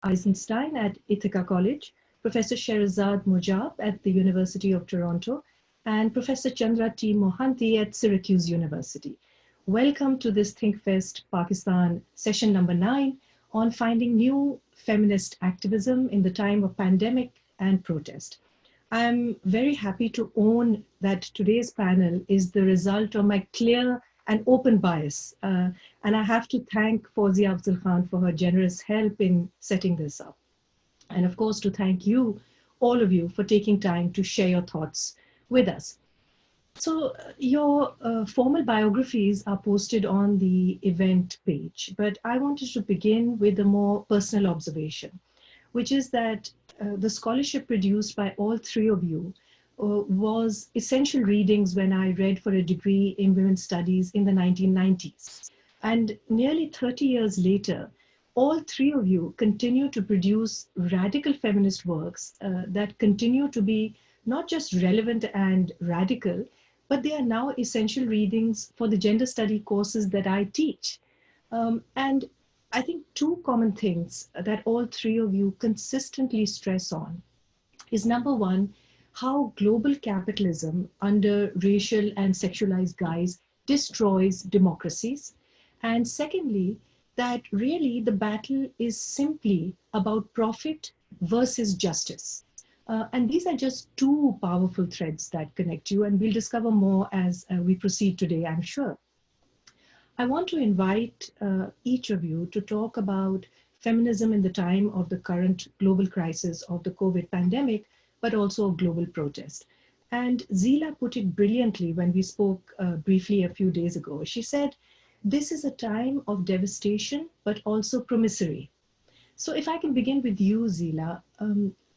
Eisenstein at Ithaca College, Professor Shahrzad Mojab at the University of Toronto, and Professor Chandra T. Mohanty at Syracuse University. Welcome to this ThinkFest Pakistan session number 9 on finding new feminist activism in the time of pandemic and protest. I'm very happy to own that today's panel is the result of my clear and open bias. And I have to thank Fawzia Afzal Khan for her generous help in setting this up. And of course, to thank you, all of you, for taking time to share your thoughts with us. So your formal biographies are posted on the event page, but I wanted to begin with a more personal observation, which is that the scholarship produced by all three of you was essential readings when I read for a degree in women's studies in the 1990s. And nearly 30 years later, all three of you continue to produce radical feminist works that continue to be not just relevant and radical, but they are now essential readings for the gender study courses that I teach. And I think two common things that all three of you consistently stress on is, number one, how global capitalism under racial and sexualized guise destroys democracies. And secondly, that really the battle is simply about profit versus justice. And these are just two powerful threads that connect you, and we'll discover more as we proceed today, I'm sure. I want to invite each of you to talk about feminism in the time of the current global crisis of the COVID pandemic, but also global protest. And Zila put it brilliantly when we spoke briefly a few days ago. She said, this is a time of devastation, but also promissory. So if I can begin with you, Zila,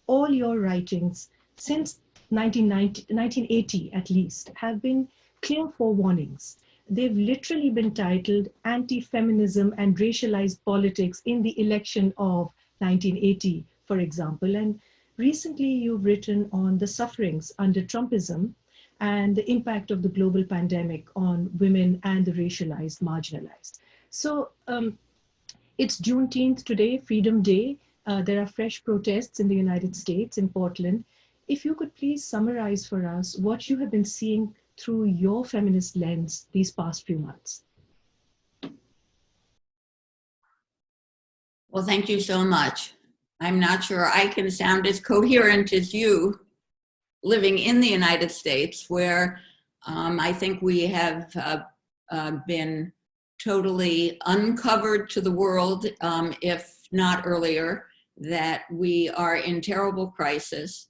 all your writings since 1980 at least have been clear forewarnings. They've literally been titled Anti-Feminism and Racialized Politics in the Election of 1980, for example. And recently you've written on the sufferings under Trumpism and the impact of the global pandemic on women and the racialized, marginalized. So it's Juneteenth today, Freedom Day. There are fresh protests in the United States, in Portland. If you could please summarize for us what you have been seeing through your feminist lens these past few months. Well, thank you so much. I'm not sure I can sound as coherent as you living in the United States, where I think we have been totally uncovered to the world, if not earlier, that we are in terrible crisis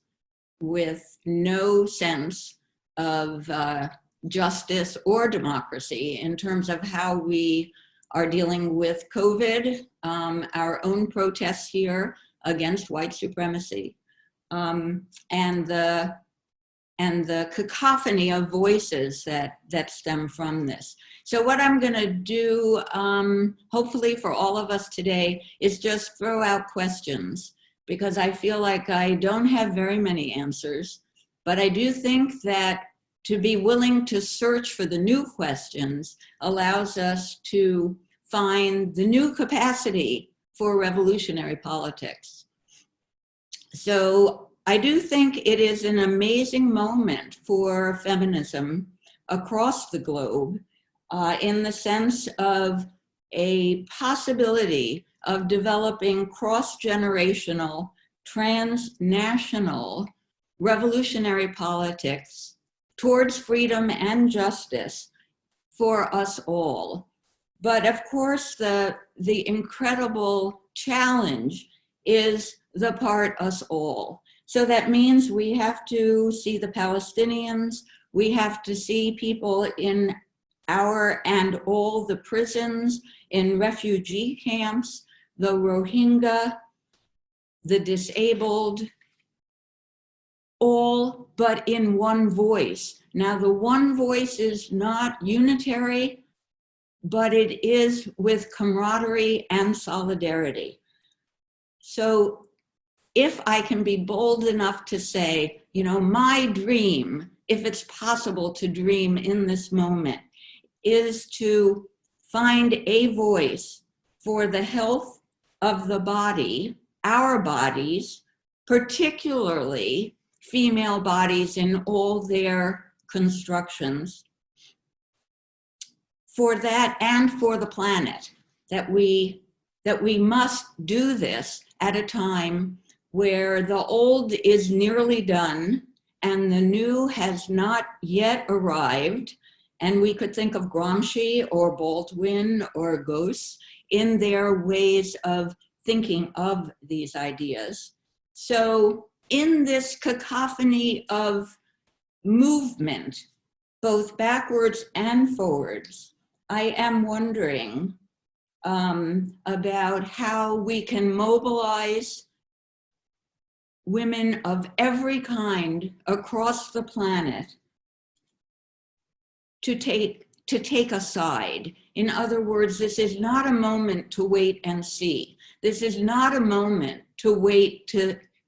with no sense of justice or democracy in terms of how we are dealing with COVID, our own protests here against white supremacy, and the cacophony of voices that stem from this. So what I'm going to do, hopefully for all of us today, is just throw out questions, because I feel like I don't have very many answers, but I do think that to be willing to search for the new questions allows us to find the new capacity for revolutionary politics. So I do think it is an amazing moment for feminism across the globe, in the sense of a possibility of developing cross-generational, transnational revolutionary politics towards freedom and justice for us all. But of course, the incredible challenge is the part us all. So that means we have to see the Palestinians, we have to see people in our and all the prisons, in refugee camps, the Rohingya, the disabled, all but in one voice. Now, the one voice is not unitary, but it is with camaraderie and solidarity. So if I can be bold enough to say, you know, my dream, if it's possible to dream in this moment, is to find a voice for the health of the body our bodies, particularly female bodies in all their constructions, for that and for the planet, that we must do this at a time where the old is nearly done and the new has not yet arrived. And we could think of Gramsci or Baldwin or Gauss in their ways of thinking of these ideas. So in this cacophony of movement, both backwards and forwards, I am wondering about how we can mobilize women of every kind across the planet to take a side. In other words, this is not a moment to wait and see. This is not a moment to wait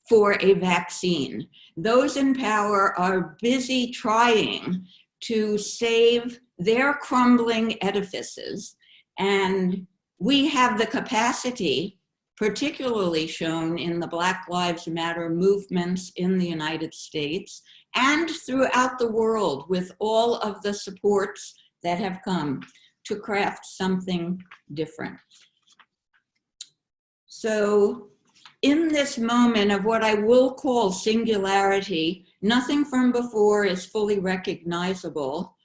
for a vaccine. Those in power are busy trying to save their crumbling edifices, and we have the capacity, particularly shown in the Black Lives Matter movements in the United States and throughout the world, with all of the supports that have come, to craft something different. So in this moment of what I will call singularity, nothing from before is fully recognizable.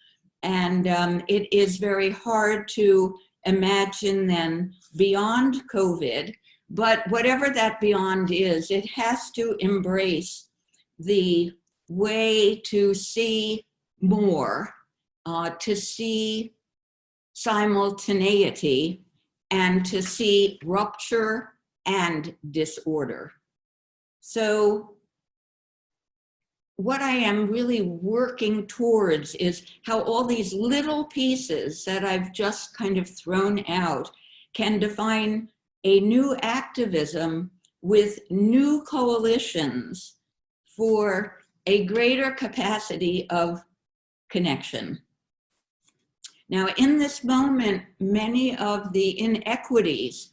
And it is very hard to imagine then beyond COVID, but whatever that beyond is, it has to embrace the way to see more, to see simultaneity, and to see rupture and disorder. So what I am really working towards is how all these little pieces that I've just kind of thrown out can define a new activism with new coalitions for a greater capacity of connection. Now, in this moment, many of the inequities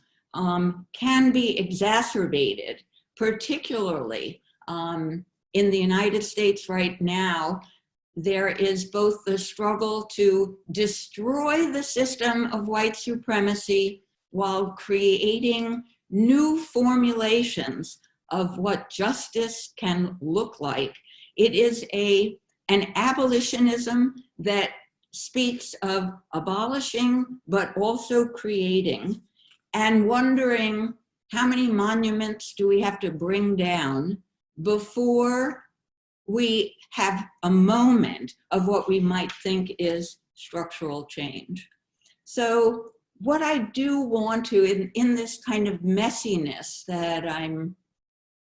can be exacerbated, particularly in the United States right now. There is both the struggle to destroy the system of white supremacy while creating new formulations of what justice can look like. It is an abolitionism that speaks of abolishing, but also creating, and wondering how many monuments do we have to bring down before we have a moment of what we might think is structural change. So what I do want to, in this kind of messiness that I'm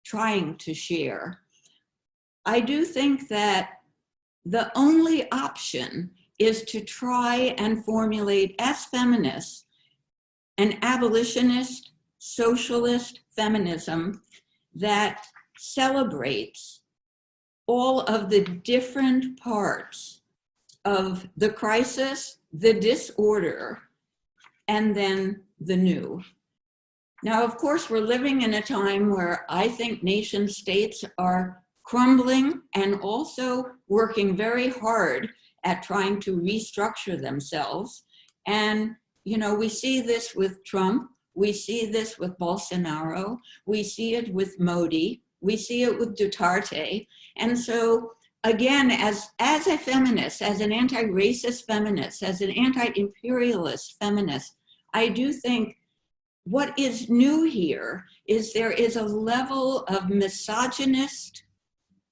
trying to share, I do think that the only option is to try and formulate, as feminists, an abolitionist, socialist feminism that celebrates all of the different parts of the crisis, the disorder, and then the new. Now, of course, we're living in a time where I think nation states are crumbling and also working very hard at trying to restructure themselves. And, you know, we see this with Trump, we see this with Bolsonaro, we see it with Modi, we see it with Duterte. And so, again, as a feminist, as an anti-racist feminist, as an anti-imperialist feminist, I do think what is new here is there is a level of misogynist,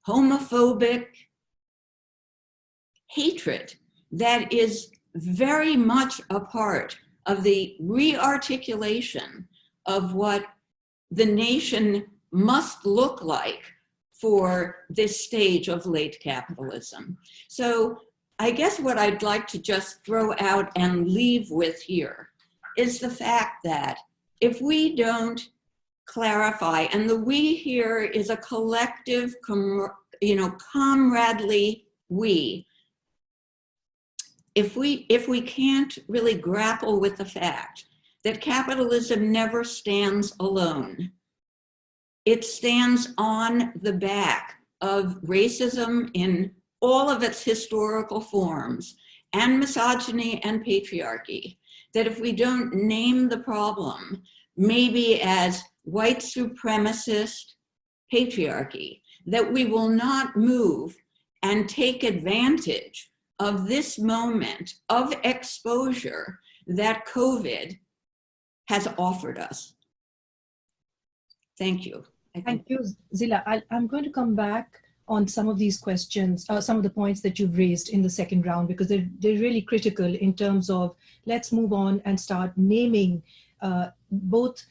homophobic hatred that is very much a part of the re-articulation of what the nation must look like for this stage of late capitalism. So I guess what I'd like to just throw out and leave with here is the fact that if we don't clarify, and the we here is a collective, comradely we, if we can't really grapple with the fact that capitalism never stands alone, It stands on the back of racism in all of its historical forms, and misogyny and patriarchy, that if we don't name the problem, maybe as white supremacist patriarchy, that we will not move and take advantage of this moment of exposure that COVID has offered us. Thank you. Thank you, Zila. I'm going to come back on some of these questions, some of the points that you've raised in the second round, because they're really critical in terms of, let's move on and start naming both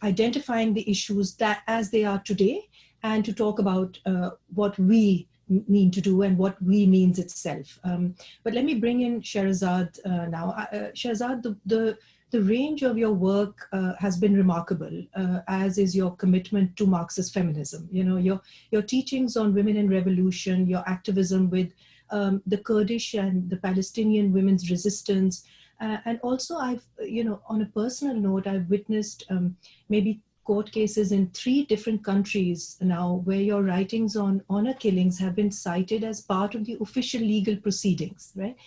identifying the issues that as they are today, and to talk about what we mean to do and what we means itself. But let me bring in Shahrzad now. Shahrzad, the range of your work has been remarkable, as is your commitment to Marxist feminism. You know, your teachings on women in revolution, your activism with the Kurdish and the Palestinian women's resistance, and also I've, you know, on a personal note, I've witnessed maybe court cases in 3 different countries now where your writings on honor killings have been cited as part of the official legal proceedings, right?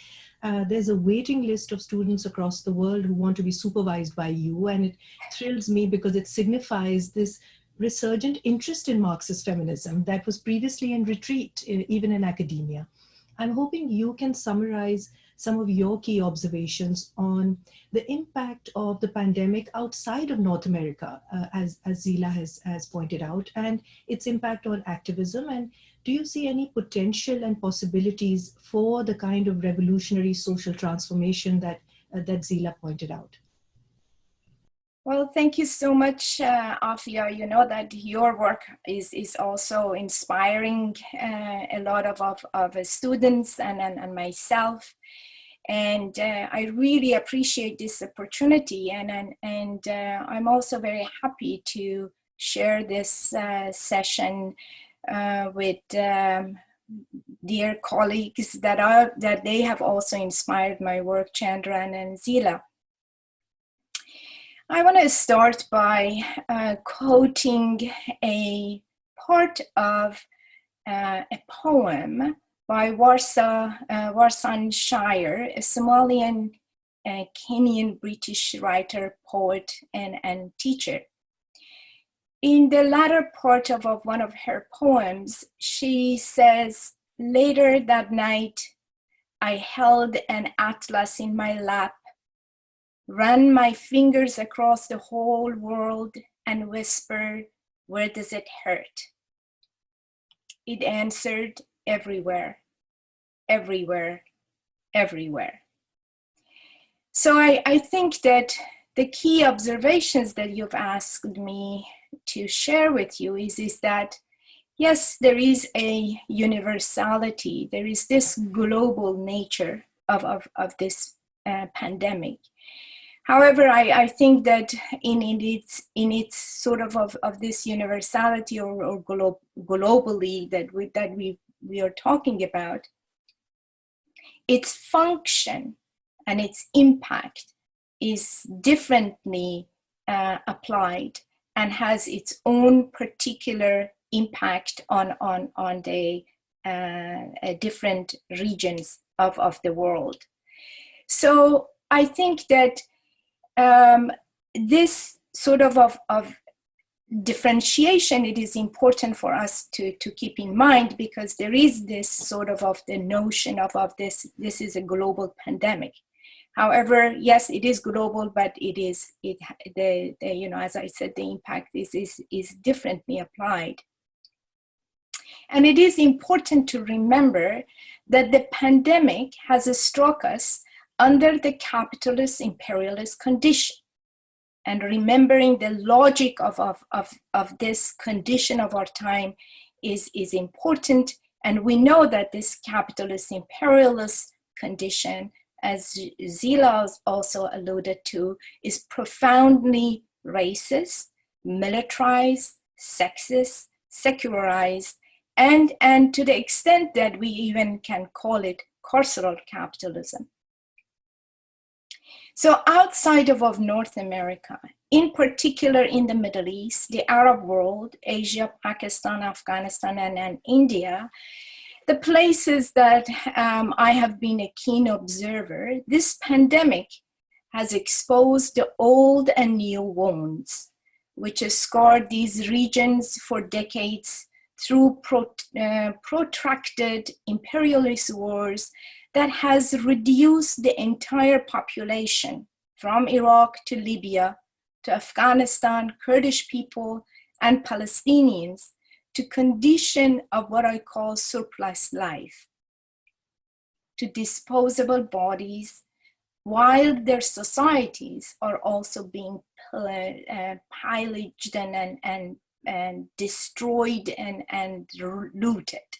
There's a waiting list of students across the world who want to be supervised by you, and it thrills me because it signifies this resurgent interest in Marxist feminism that was previously in retreat, even in academia. I'm hoping you can summarize some of your key observations on the impact of the pandemic outside of North America, as Zila has pointed out, and its impact on activism. And do you see any potential and possibilities for the kind of revolutionary social transformation that Zila pointed out? Well, thank you so much, Afiya. You know that your work is also inspiring a lot of students and myself. And I really appreciate this opportunity. And I'm also very happy to share this session with dear colleagues that they have also inspired my work, Chandra and Zila. I want to start by quoting a part of a poem by Warsan Shire, a Somalian, Kenyan British writer, poet, and teacher. In the latter part of one of her poems, she says, "Later that night, I held an atlas in my lap, ran my fingers across the whole world and whispered, 'Where does it hurt?' It answered, 'Everywhere, everywhere, everywhere.'" So I think that the key observations that you've asked me to share with you is that, yes, there is a universality, there is this global nature of this pandemic. However, I think that in its sort of this universality or globally that we are talking about, its function and its impact is differently applied and has its own particular impact on the different regions of the world. So I think that this sort of differentiation, it is important for us to keep in mind, because there is this sort of the notion of this is a global pandemic. However, yes, it is global, but the you know, as I said, the impact is differently applied. And it is important to remember that the pandemic has struck us under the capitalist imperialist condition. And remembering the logic of this condition of our time is important. And we know that this capitalist imperialist condition, as Zila also alluded to, is profoundly racist, militarized, sexist, secularized, and to the extent that we even can call it carceral capitalism. So outside of North America, in particular in the Middle East, the Arab world, Asia, Pakistan, Afghanistan, and India, the places that I have been a keen observer, this pandemic has exposed the old and new wounds, which has scarred these regions for decades through protracted imperialist wars that has reduced the entire population from Iraq to Libya to Afghanistan, Kurdish people, and Palestinians to condition of what I call surplus life, to disposable bodies, while their societies are also being pillaged and destroyed and looted.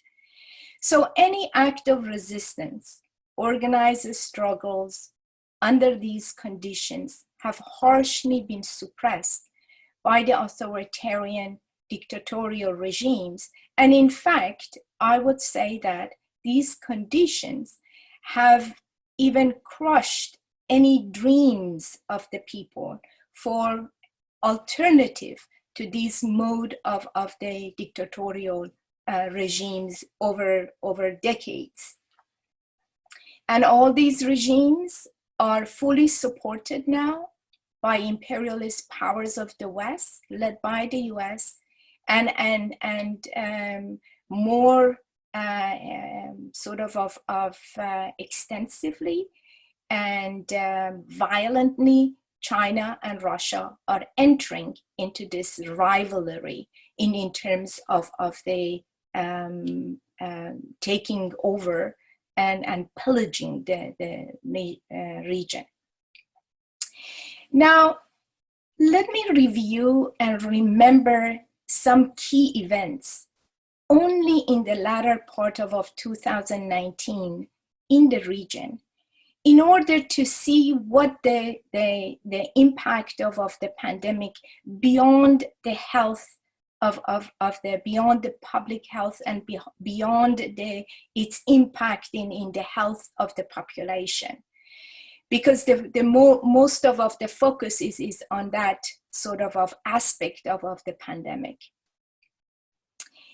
So any act of resistance, organized struggles under these conditions have harshly been suppressed by the authoritarian dictatorial regimes. And in fact, I would say that these conditions have even crushed any dreams of the people for alternative to this mode of the dictatorial regimes over decades. And all these regimes are fully supported now by imperialist powers of the West, led by the US, and more sort of extensively and violently, China and Russia are entering into this rivalry in terms of the taking over and pillaging the region. Now, let me review and remember some key events only in the latter part of 2019 in the region, in order to see what the impact of the pandemic beyond the health beyond the public health and beyond its impact in the health of the population. Because most of the focus is on that sort of aspect of the pandemic.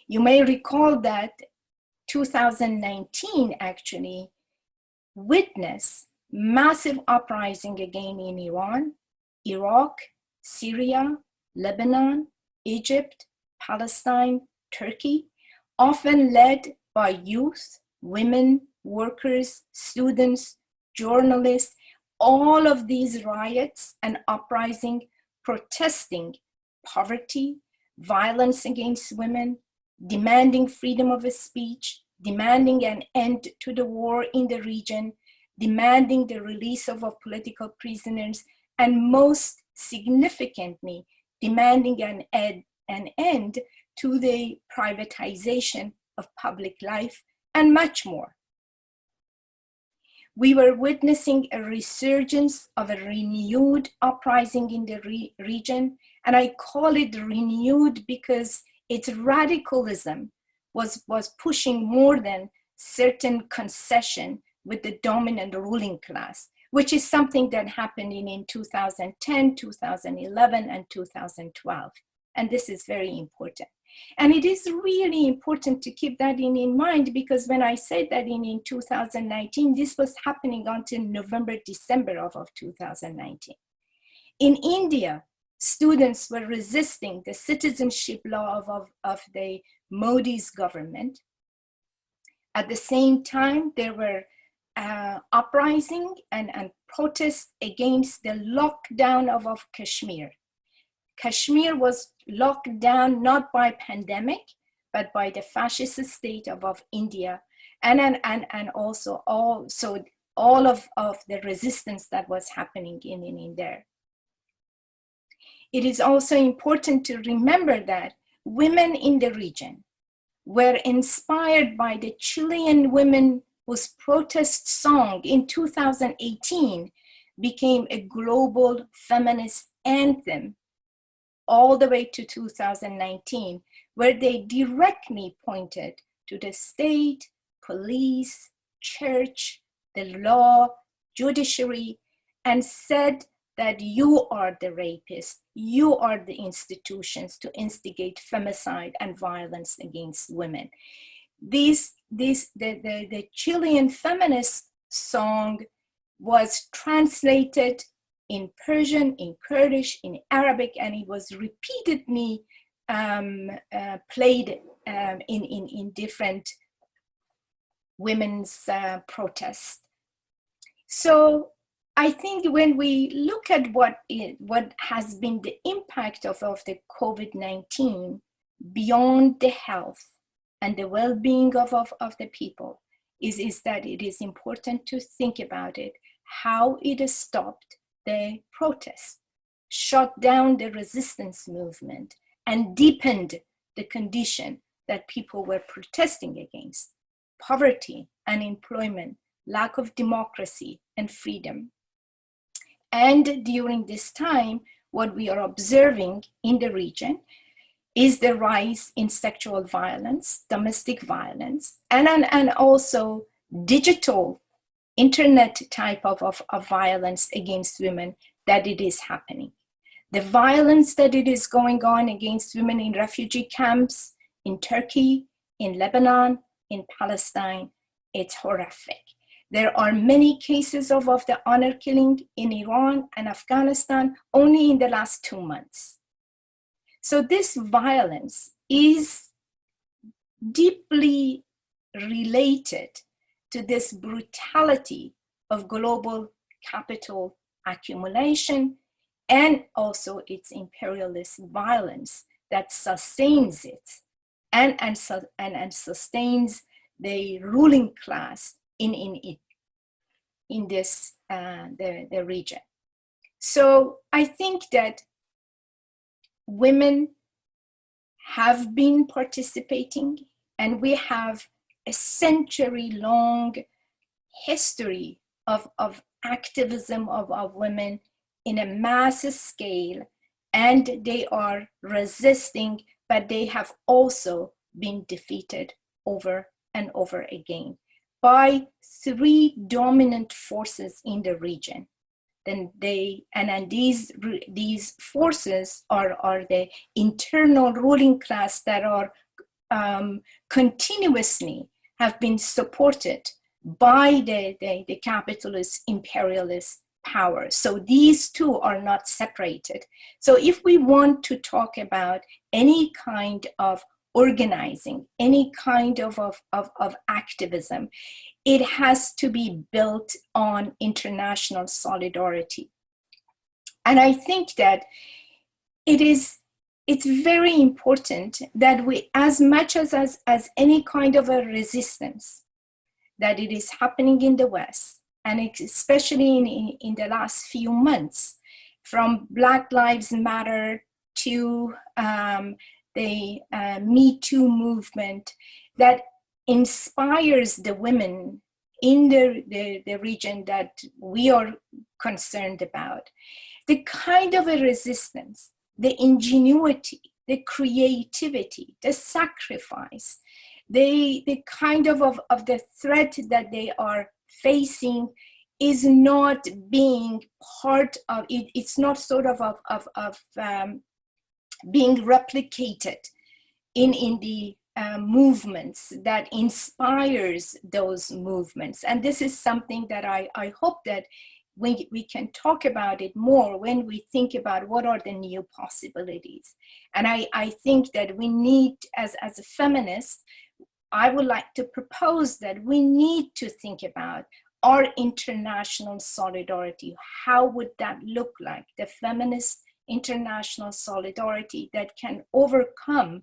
You may recall that 2019 actually witnessed massive uprising again in Iran, Iraq, Syria, Lebanon, Egypt, Palestine, Turkey, often led by youth, women, workers, students, journalists. All of these riots and uprising protesting poverty, violence against women, demanding freedom of speech, demanding an end to the war in the region, demanding the release of political prisoners, and most significantly, demanding an end to the privatization of public life, and much more. We were witnessing a resurgence of a renewed uprising in the region, and I call it renewed because its radicalism was pushing more than certain concession with the dominant ruling class, which is something that happened in 2010, 2011, and 2012. And this is very important. And it is really important to keep that in mind, because when I said that in 2019, this was happening until November, December of 2019. In India, students were resisting the citizenship law of the Modi's government. At the same time, there were uprising and protests against the lockdown of Kashmir. Kashmir was locked down not by pandemic, but by the fascist state of India, and also all of the resistance that was happening in there. It is also important to remember that women in the region were inspired by the Chilean women whose protest song in 2018 became a global feminist anthem all the way to 2019, where they directly pointed to the state, police, church, the law, judiciary, and said that you are the rapist, you are the institutions to instigate femicide and violence against women. The Chilean feminist song was translated in Persian, in Kurdish, in Arabic, and it was repeatedly played in different women's protests. So I think when we look at what has been the impact of the COVID-19 beyond the health and the well-being of the people, is that it is important to think about it, how it has stopped the protests, shut down the resistance movement, and deepened the condition that people were protesting against: poverty, unemployment, lack of democracy and freedom. And during this time, what we are observing in the region is the rise in sexual violence, domestic violence, and also digital internet type of violence against women, that it is happening. The violence that it is going on against women in refugee camps, in Turkey, in Lebanon, in Palestine, it's horrific. There are many cases of the honor killing in Iran and Afghanistan only in the last 2 months. So this violence is deeply related to this brutality of global capital accumulation and also its imperialist violence that sustains it and sustains the ruling class in this the region. So I think that women have been participating, and we have a century-long history of activism of women in a massive scale, and they are resisting, but they have also been defeated over and over again by 3 dominant forces in the region. Then these forces are the internal ruling class that are continuously have been supported by the capitalist imperialist power. So these two are not separated. So if we want to talk about any kind of organizing, any kind of activism, it has to be built on international solidarity. And I think that it's very important that we, as much as any kind of a resistance that it is happening in the West, and especially in the last few months, from Black Lives Matter to the Me Too movement, that inspires the women in the region that we are concerned about. The kind of a resistance, the ingenuity, the creativity, the sacrifice, the kind of the threat that they are facing is not being part of it. It's not sort of being replicated in the movements that inspires those movements. And this is something that I hope that we can talk about it more when we think about what are the new possibilities. And I think that we need, as a feminist, I would like to propose that we need to think about our international solidarity. How would that look like? The feminist international solidarity that can overcome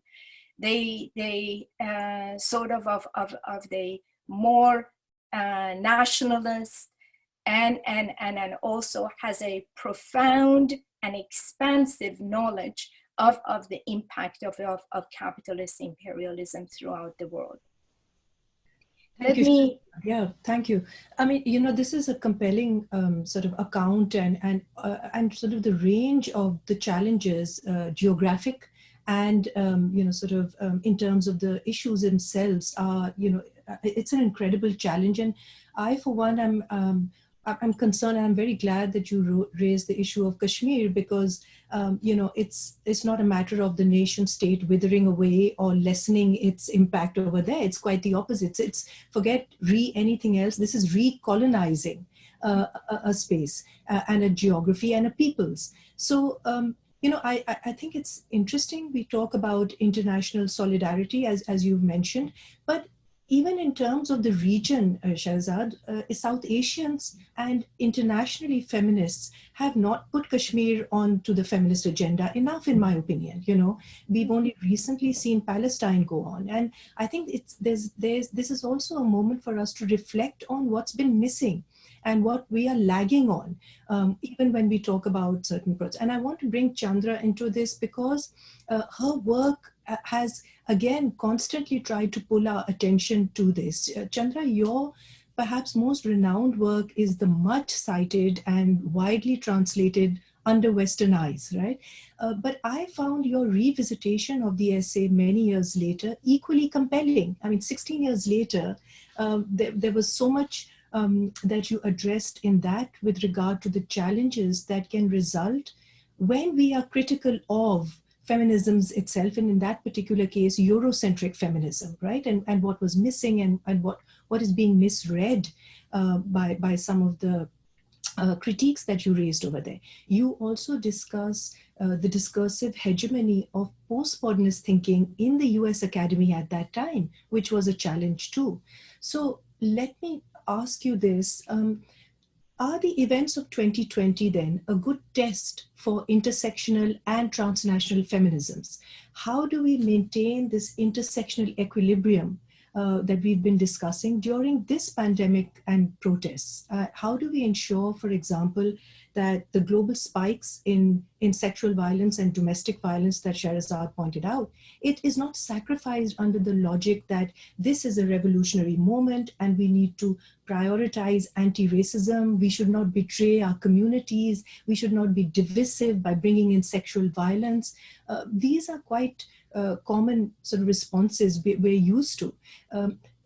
the sort of the more nationalist and also has a profound and expansive knowledge of the impact of capitalist imperialism throughout the world. Thank you. Yeah, thank you. I mean, this is a compelling sort of account and sort of the range of the challenges, geographic and, sort of in terms of the issues themselves are, it's an incredible challenge. And I, for one, am I'm concerned, and I'm very glad that you raised the issue of Kashmir, because it's not a matter of the nation state withering away or lessening its impact over there. It's quite the opposite. It's forget anything else. This is recolonizing a space and a geography and a peoples. So I think it's interesting we talk about international solidarity as you've mentioned, but even in terms of the region, Shahrzad, South Asians and internationally feminists have not put Kashmir onto the feminist agenda enough, in my opinion. We've only recently seen Palestine go on, and I think this is also a moment for us to reflect on what's been missing and what we are lagging on, even when we talk about certain projects. And I want to bring Chandra into this because her work has, again, constantly tried to pull our attention to this. Chandra, your perhaps most renowned work is the much cited and widely translated Under Western Eyes, right? But I found your revisitation of the essay many years later equally compelling. I mean, 16 years later, there was so much that you addressed in that with regard to the challenges that can result when we are critical of feminisms itself, and in that particular case, Eurocentric feminism, right? And what was missing and what is being misread by some of the critiques that you raised over there. You also discuss the discursive hegemony of postmodernist thinking in the US Academy at that time, which was a challenge too. So let me ask you this. Are the events of 2020 then a good test for intersectional and transnational feminisms? How do we maintain this intersectional equilibrium that we've been discussing during this pandemic and protests? How do we ensure, for example, that the global spikes in sexual violence and domestic violence that Shahrzad pointed out, it is not sacrificed under the logic that this is a revolutionary moment and we need to prioritize anti-racism, we should not betray our communities, we should not be divisive by bringing in sexual violence. These are quite common sort of responses we're used to.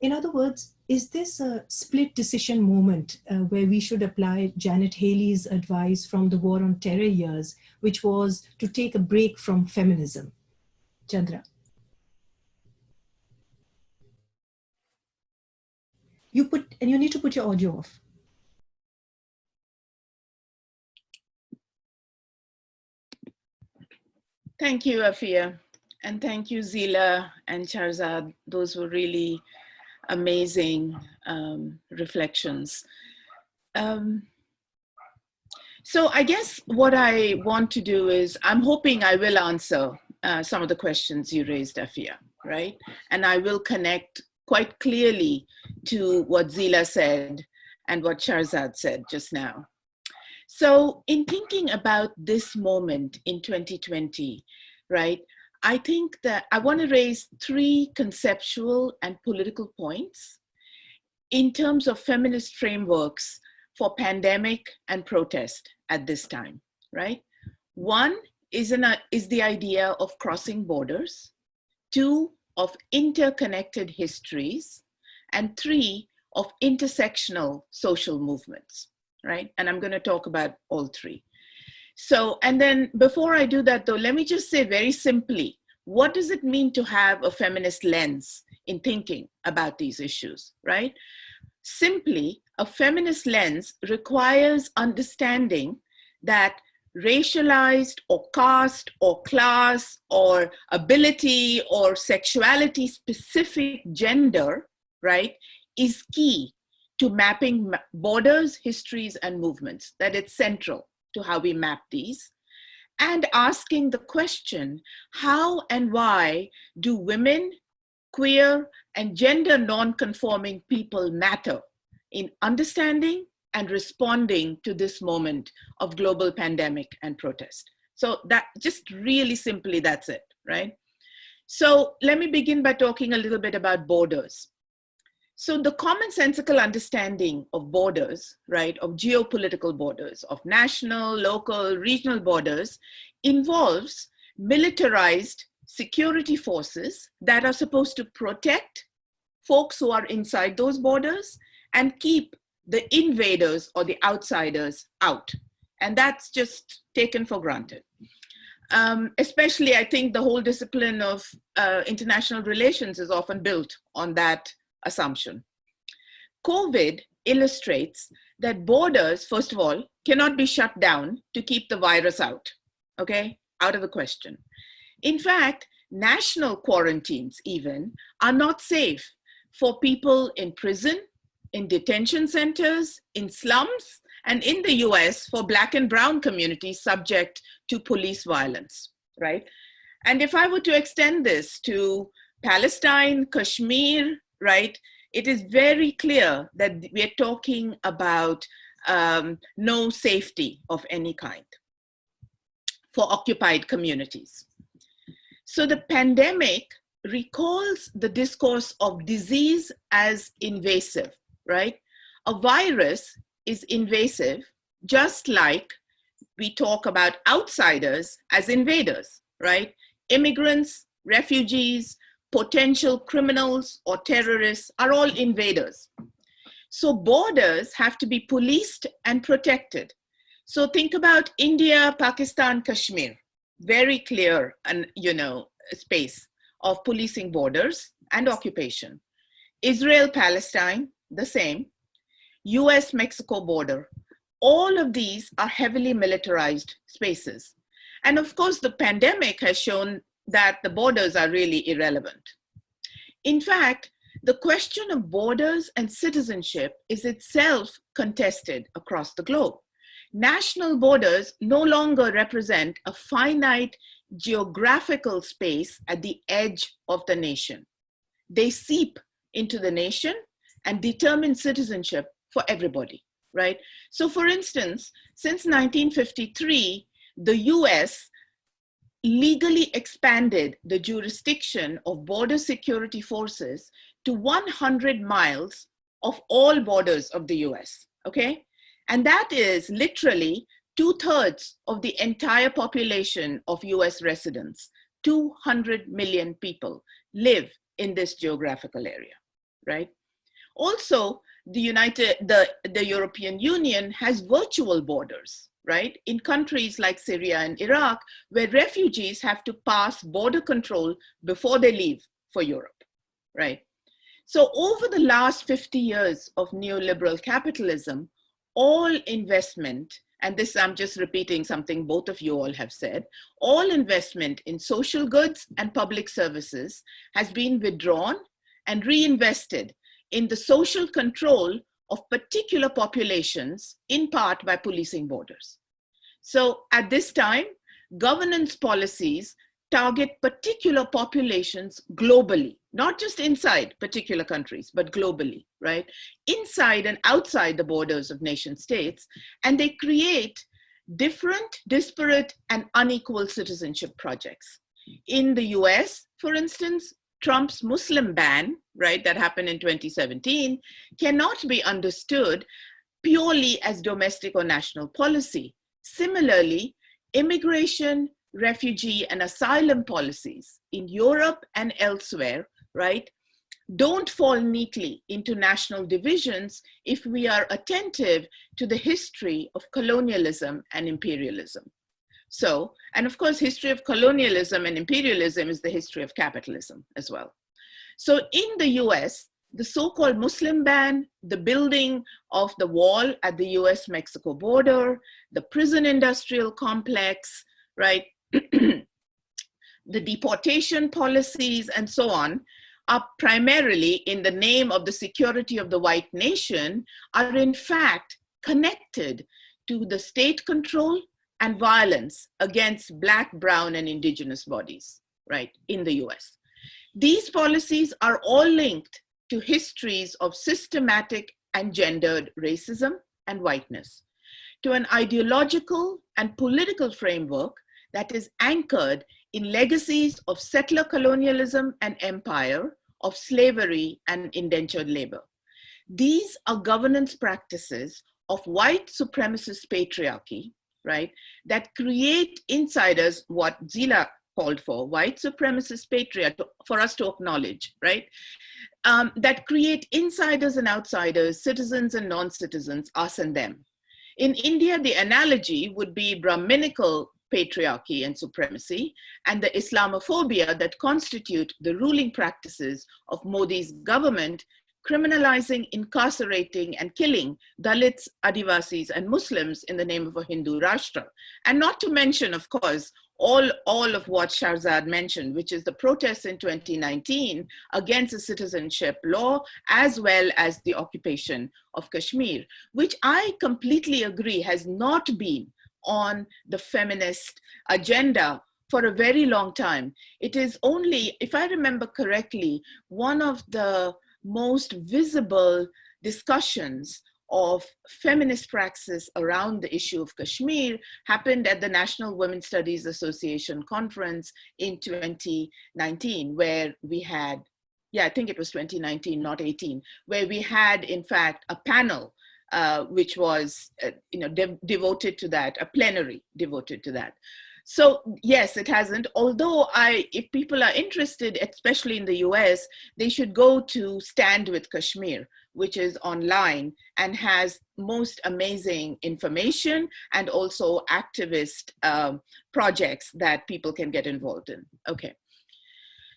In other words, is this a split decision moment where we should apply Janet Haley's advice from the War on Terror years, which was to take a break from feminism? Chandra. You need to put your audio off. Thank you, Afiya. And thank you, Zila and Shahrzad. Those were really amazing reflections. So I guess what I want to do is, I'm hoping I will answer some of the questions you raised, Afiya, right? And I will connect quite clearly to what Zila said and what Shahrzad said just now. So in thinking about this moment in 2020, right, I think that I want to raise three conceptual and political points in terms of feminist frameworks for pandemic and protest at this time, right? One is the idea of crossing borders, two, of interconnected histories, and three, of intersectional social movements, right? And I'm going to talk about all three. So, and then before I do that though, let me just say very simply, what does it mean to have a feminist lens in thinking about these issues, right? Simply, a feminist lens requires understanding that racialized or caste or class or ability or sexuality specific gender, right, is key to mapping borders, histories, and movements, that it's central to how we map these, and asking the question, how and why do women, queer, and gender non-conforming people matter in understanding and responding to this moment of global pandemic and protest? So that, just really simply, that's it, right? So let me begin by talking a little bit about borders. So the commonsensical understanding of borders, right, of geopolitical borders, of national, local, regional borders, involves militarized security forces that are supposed to protect folks who are inside those borders and keep the invaders or the outsiders out. And that's just taken for granted. Especially, I think the whole discipline of international relations is often built on that assumption. COVID illustrates that borders, first of all, cannot be shut down to keep the virus out, okay? Out of the question. In fact, national quarantines even are not safe for people in prison, in detention centers, in slums, and in the US for Black and brown communities subject to police violence, right? And if I were to extend this to Palestine, Kashmir, right, it is very clear that we're talking about no safety of any kind for occupied communities. So the pandemic recalls the discourse of disease as invasive, right? A virus is invasive, just like we talk about outsiders as invaders, right? Immigrants, refugees, potential criminals or terrorists are all invaders. So borders have to be policed and protected. So think about India, Pakistan, Kashmir, very clear and, space of policing borders and occupation. Israel, Palestine, the same. US-Mexico border. All of these are heavily militarized spaces. And of course, the pandemic has shown that the borders are really irrelevant. In fact, the question of borders and citizenship is itself contested across the globe. National borders no longer represent a finite geographical space at the edge of the nation. They seep into the nation and determine citizenship for everybody, right? So for instance, since 1953, the US legally expanded the jurisdiction of border security forces to 100 miles of all borders of the US, okay? And that is literally 2/3 of the entire population of US residents. 200 million people live in this geographical area, right? Also, the European Union has virtual borders, right? In countries like Syria and Iraq, where refugees have to pass border control before they leave for Europe, right? So over the last 50 years of neoliberal capitalism, all investment, and this I'm just repeating something both of you all have said, all investment in social goods and public services has been withdrawn and reinvested in the social control of particular populations, in part by policing borders. So at this time, governance policies target particular populations globally, not just inside particular countries, but globally, right? Inside and outside the borders of nation states, and they create different, disparate, and unequal citizenship projects. In the US, for instance, Trump's Muslim ban, right, that happened in 2017, cannot be understood purely as domestic or national policy. Similarly, immigration, refugee, and asylum policies in Europe and elsewhere, right, don't fall neatly into national divisions if we are attentive to the history of colonialism and imperialism. So, and of course, history of colonialism and imperialism is the history of capitalism as well. So in the US, the so-called Muslim ban, the building of the wall at the US-Mexico border, the prison industrial complex, right, the deportation policies and so on, are primarily in the name of the security of the white nation, are in fact connected to the state control and violence against Black, brown, and indigenous bodies, right, in the US. These policies are all linked to histories of systematic and gendered racism and whiteness, to an ideological and political framework that is anchored in legacies of settler colonialism and empire, of slavery and indentured labor. These are governance practices of white supremacist patriarchy, right, that create insiders, what Zila called for, white supremacist patriarchy, for us to acknowledge, right? That create insiders and outsiders, citizens and non-citizens, us and them. In India, the analogy would be Brahminical patriarchy and supremacy, and the Islamophobia that constitute the ruling practices of Modi's government, criminalizing, incarcerating, and killing Dalits, Adivasis, and Muslims in the name of a Hindu Rashtra. And not to mention, of course, all of what Shahrzad mentioned, which is the protests in 2019 against the citizenship law, as well as the occupation of Kashmir, which I completely agree has not been on the feminist agenda for a very long time. It is only, if I remember correctly, one of the most visible discussions of feminist praxis around the issue of Kashmir happened at the National Women's Studies Association conference in 2019, where we had, I think it was 2019, not 18, where we had, in fact, a panel which was devoted to that, a plenary devoted to that. So yes, it hasn't, although if people are interested, especially in the US, they should go to Stand with Kashmir, which is online and has most amazing information and also activist projects that people can get involved in. Okay.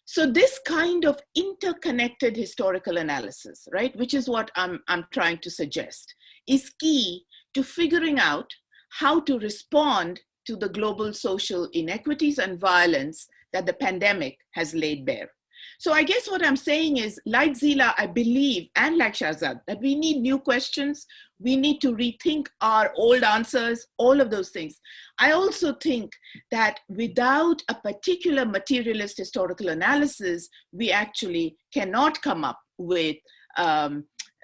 So this kind of interconnected historical analysis, right, which is what I'm trying to suggest, is key to figuring out how to respond to the global social inequities and violence that the pandemic has laid bare. So I guess what I'm saying is, like Zila, I believe, and like Shahrzad, that we need new questions. We need to rethink our old answers, all of those things. I also think that without a particular materialist historical analysis, we actually cannot come up with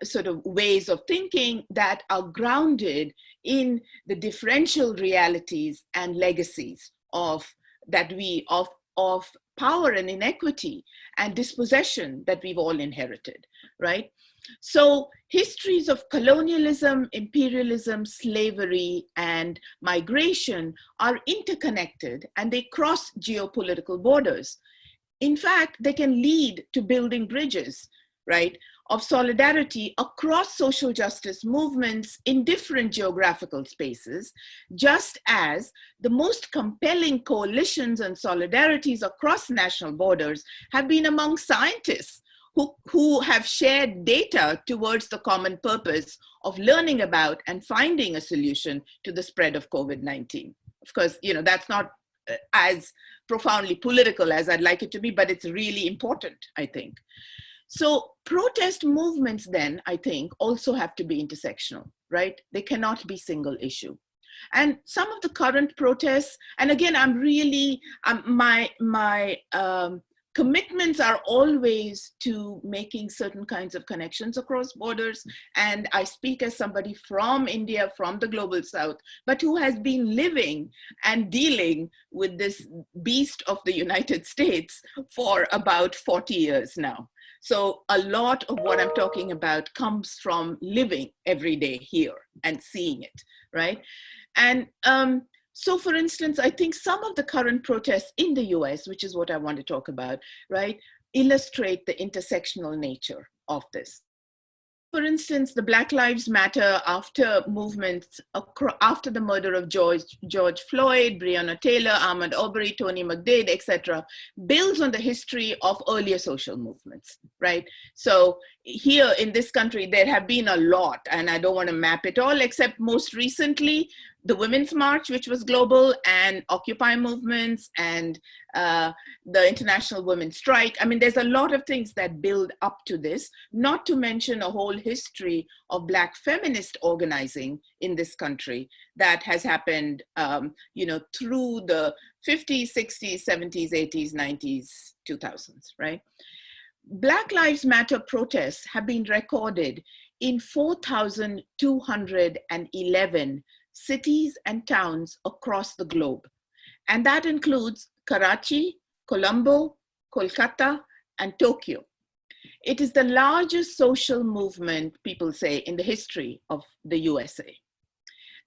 sort of ways of thinking that are grounded in the differential realities and legacies of power and inequity and dispossession that we've all inherited, right? So histories of colonialism, imperialism, slavery, and migration are interconnected, and they cross geopolitical borders. In fact, they can lead to building bridges, right, of solidarity across social justice movements in different geographical spaces, just as the most compelling coalitions and solidarities across national borders have been among scientists who have shared data towards the common purpose of learning about and finding a solution to the spread of COVID-19. Of course, that's not as profoundly political as I'd like it to be, but it's really important, I think. So protest movements then, I think, also have to be intersectional, right? They cannot be single issue. And some of the current protests, and again, I'm really, my commitments are always to making certain kinds of connections across borders. And I speak as somebody from India, from the global South, but who has been living and dealing with this beast of the United States for about 40 years now. So a lot of what I'm talking about comes from living every day here and seeing it, right? And so for instance, I think some of the current protests in the US, which is what I want to talk about, right, illustrate the intersectional nature of this. For instance, the Black Lives Matter after movements, after the murder of George Floyd, Breonna Taylor, Ahmaud Arbery, Tony McDade, etc., builds on the history of earlier social movements, right? So here in this country, there have been a lot, and I don't want to map it all, except most recently, the Women's March, which was global, and Occupy movements, and the International Women's Strike. I mean, there's a lot of things that build up to this, not to mention a whole history of Black feminist organizing in this country that has happened, through the 50s, 60s, 70s, 80s, 90s, 2000s, right? Black Lives Matter protests have been recorded in 4,211 cities and towns across the globe. And that includes Karachi, Colombo, Kolkata, and Tokyo. It is the largest social movement, people say, in the history of the USA.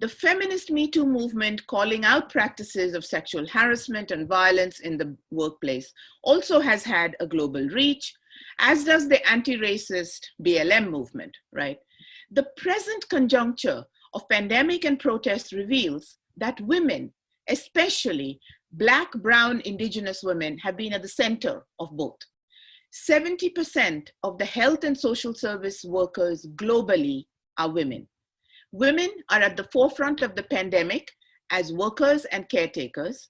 the feminist Me Too movement calling out practices of sexual harassment and violence in the workplace also has had a global reach, as does the anti-racist BLM movement, right? The present conjuncture of pandemic and protest reveals that women, especially Black, brown, indigenous women, have been at the center of both. 70% of the health and social service workers globally are women. Women are at the forefront of the pandemic as workers and caretakers.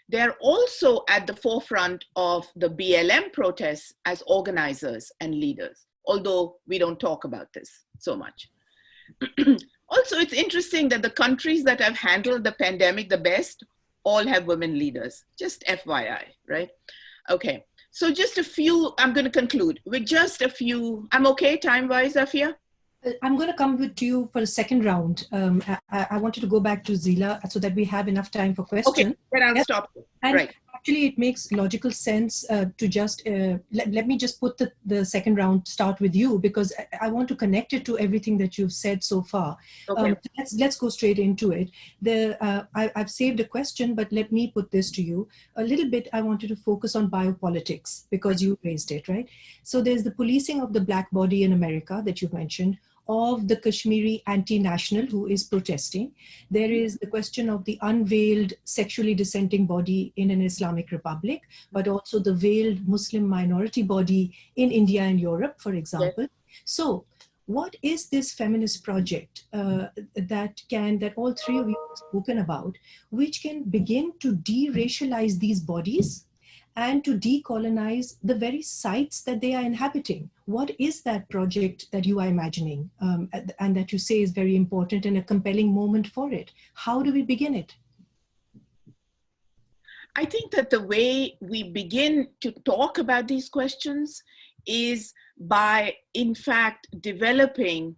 They're also at the forefront of the BLM protests as organizers and leaders, although we don't talk about this so much. Also, it's interesting that the countries that have handled the pandemic the best all have women leaders, just FYI, right? Okay, so just a few, I'm going to conclude with just a few, I'm okay time-wise, Afiya? I'm going to come to you for the second round. I wanted to go back to Zila so that we have enough time for questions. Okay, then I'll stop. And right. Actually, it makes logical sense to just, let me just put the second round start with you, because I want to connect it to everything that you've said so far. Okay. Let's go straight into it. I've saved a question, but let me put this to you. A little bit, I wanted to focus on biopolitics because you raised it, right? So there's the policing of the Black body in America that you've mentioned, of the Kashmiri anti-national who is protesting. There is the question of the unveiled sexually dissenting body in an Islamic republic, but also the veiled Muslim minority body in India and Europe, for example. Yes. So what is this feminist project that all three of you have spoken about, which can begin to de-racialize these bodies and to decolonize the very sites that they are inhabiting? What is that project that you are imagining and that you say is very important and a compelling moment for it? How do we begin it? I think that the way we begin to talk about these questions is by, in fact, developing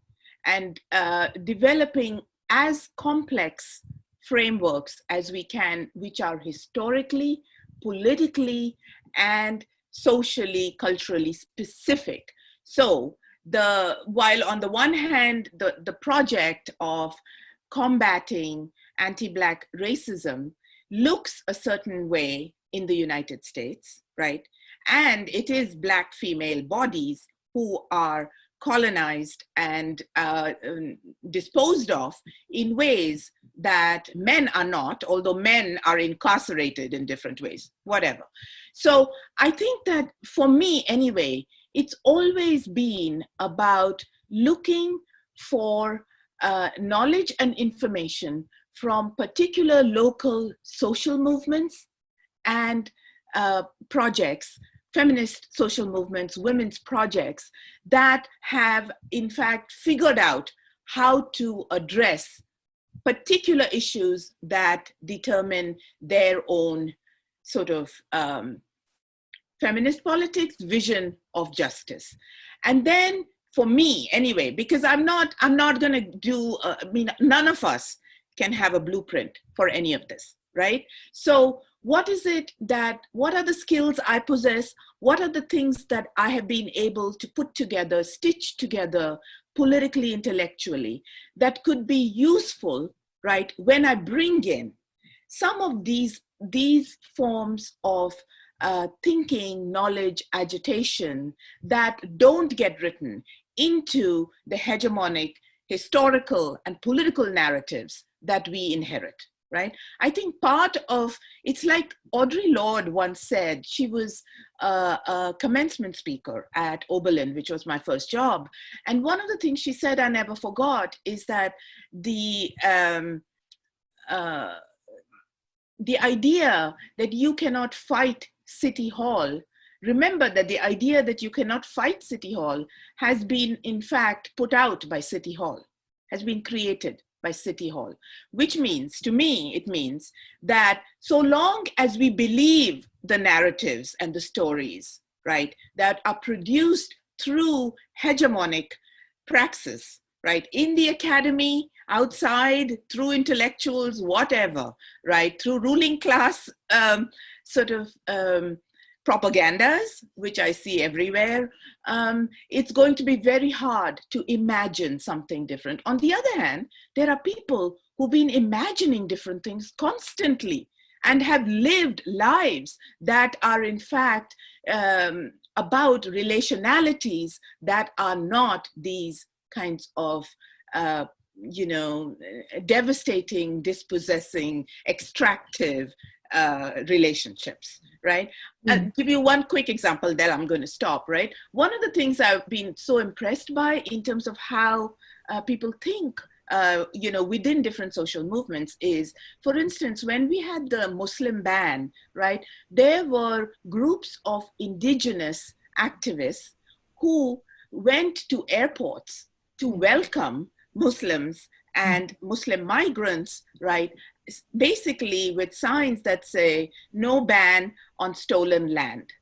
as complex frameworks as we can, which are historically, politically, and socially, culturally specific. So while on the one hand, the project of combating anti-Black racism looks a certain way in the United States, right? And it is Black female bodies who are colonized and disposed of in ways that men are not, although men are incarcerated in different ways, whatever. So I think that for me anyway, it's always been about looking for knowledge and information from particular local social movements and projects, feminist social movements, women's projects that have in fact figured out how to address particular issues that determine their own sort of feminist politics, vision of justice. And then for me anyway, because I'm not gonna do, none of us can have a blueprint for any of this, right? So what are the skills I possess? What are the things that I have been able to put together, stitch together politically, intellectually, that could be useful, right, when I bring in some of these forms of thinking, knowledge, agitation that don't get written into the hegemonic historical and political narratives that we inherit, right? I think part of, it's like Audre Lorde once said, she was a commencement speaker at Oberlin, which was my first job. And one of the things she said I never forgot is that the idea that you cannot fight City Hall, remember that the idea that you cannot fight City Hall has been in fact put out by City Hall, has been created by City Hall, which means, to me, it means that so long as we believe the narratives and the stories, right, that are produced through hegemonic praxis, right, in the academy, outside, through intellectuals, whatever, right, through ruling class propagandas, which I see everywhere, it's going to be very hard to imagine something different. On the other hand, there are people who've been imagining different things constantly and have lived lives that are in fact about relationalities that are not these kinds of devastating, dispossessing, extractive relationships, right? I'll give you one quick example, then I'm going to stop, right? One of the things I've been so impressed by in terms of how people think, within different social movements is, for instance, when we had the Muslim ban, right, there were groups of indigenous activists who went to airports to welcome Muslims and Muslim migrants, right, basically with signs that say no ban on stolen land.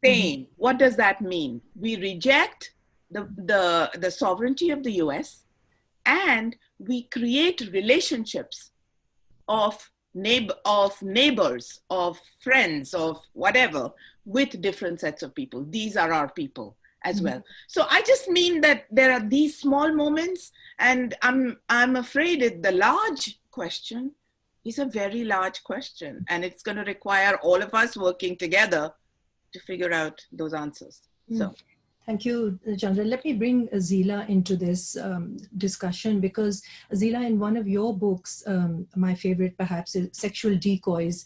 Saying, what does that mean? We reject the sovereignty of the US, and we create relationships of neighbors, of friends, of whatever, with different sets of people. These are our people as well. So I just mean that there are these small moments, and I'm afraid the large question is a very large question, and it's going to require all of us working together to figure out those answers. So. Thank you, Chandra. Let me bring Zila into this discussion, because Zila, in one of your books, my favorite perhaps is Sexual Decoys,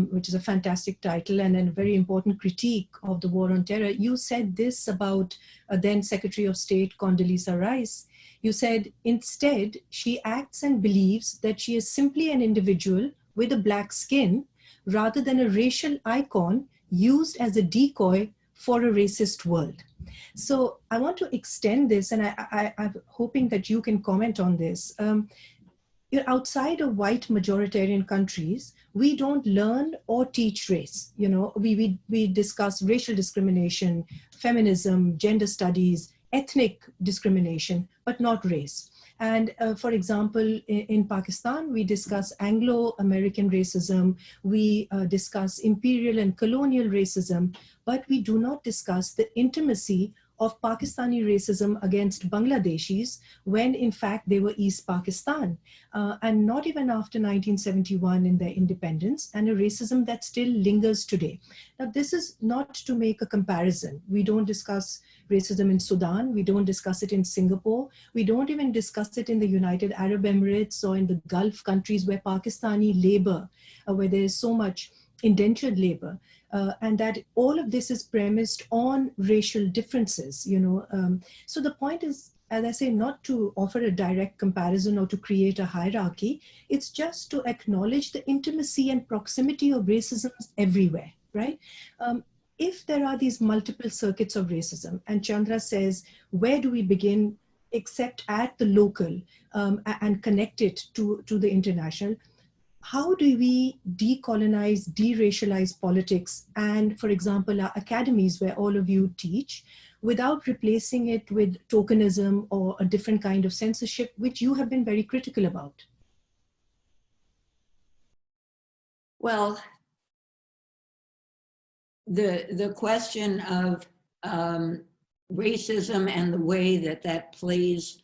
which is a fantastic title and a very important critique of the war on terror. You said this about then Secretary of State Condoleezza Rice. You said, instead, she acts and believes that she is simply an individual with a black skin rather than a racial icon used as a decoy for a racist world. So I want to extend this, and I'm hoping that you can comment on this. Outside of white majoritarian countries, we don't learn or teach race. We discuss racial discrimination, feminism, gender studies, ethnic discrimination, but not race. And for example, in Pakistan, we discuss Anglo-American racism, we discuss imperial and colonial racism, but we do not discuss the intimacy of Pakistani racism against Bangladeshis when in fact they were East Pakistan, and not even after 1971 in their independence, and a racism that still lingers today. Now, this is not to make a comparison. We don't discuss racism in Sudan, we don't discuss it in Singapore, we don't even discuss it in the United Arab Emirates or in the Gulf countries where Pakistani labor, where there is so much indentured labor. And that all of this is premised on racial differences, So the point is, as I say, not to offer a direct comparison or to create a hierarchy. It's just to acknowledge the intimacy and proximity of racism everywhere, right? If there are these multiple circuits of racism, and Chandra says, where do we begin except at the local and connect it to the international? How do we decolonize, deracialize politics and, for example, our academies where all of you teach, without replacing it with tokenism or a different kind of censorship, which you have been very critical about? Well, the question of racism and the way that plays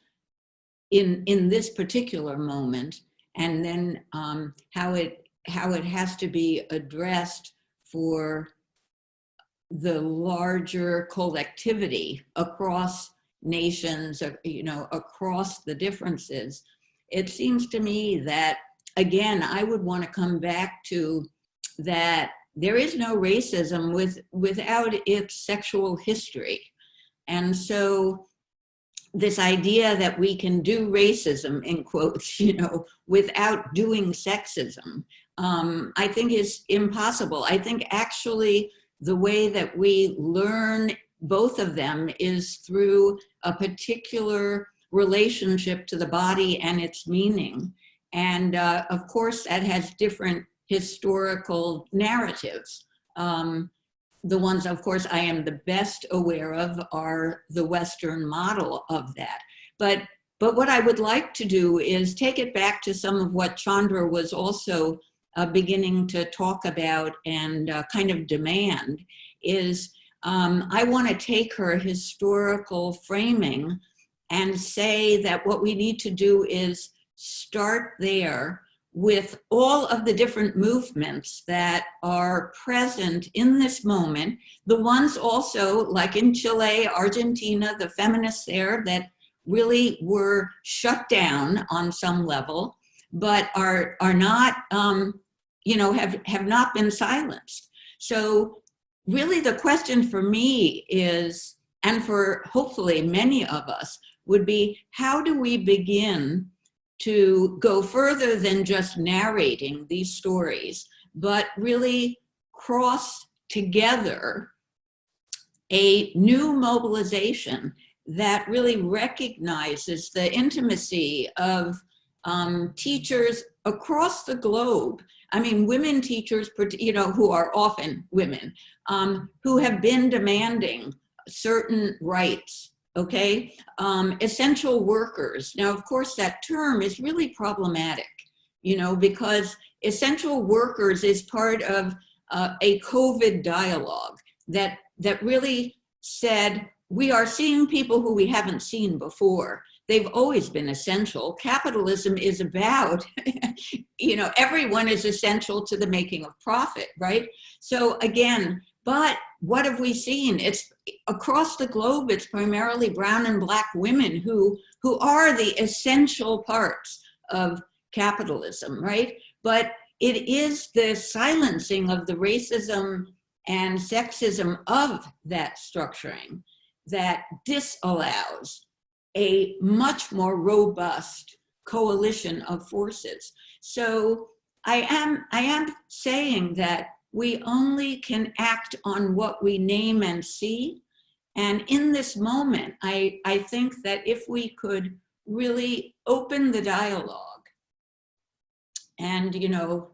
in this particular moment, and then how it has to be addressed for the larger collectivity across nations, across the differences. It seems to me that, again, I would want to come back to that there is no racism without its sexual history. And so this idea that we can do racism, in quotes, without doing sexism, I think is impossible. I think actually the way that we learn both of them is through a particular relationship to the body and its meaning. And of course, that has different historical narratives. The ones, of course, I am the best aware of are the Western model of that. But what I would like to do is take it back to some of what Chandra was also beginning to talk about and kind of demand is, I want to take her historical framing and say that what we need to do is start there with all of the different movements that are present in this moment. The ones also, like in Chile, Argentina, the feminists there that really were shut down on some level, but are not, you know, have not been silenced. So really the question for me is, and for hopefully many of us, would be, how do we begin to go further than just narrating these stories, but really cross together a new mobilization that really recognizes the intimacy of teachers across the globe. I mean, women teachers, you know, who are often women, who have been demanding certain rights, okay? Essential workers. Now, of course, that term is really problematic, you know, because essential workers is part of a COVID dialogue that really said, we are seeing people who we haven't seen before. They've always been essential. Capitalism is about, you know, everyone is essential to the making of profit, right? So again, but what have we seen? It's across the globe, it's primarily brown and black women who are the essential parts of capitalism, right? But it is the silencing of the racism and sexism of that structuring that disallows a much more robust coalition of forces. So I am saying that we only can act on what we name and see. And in this moment, I think that if we could really open the dialogue and, you know,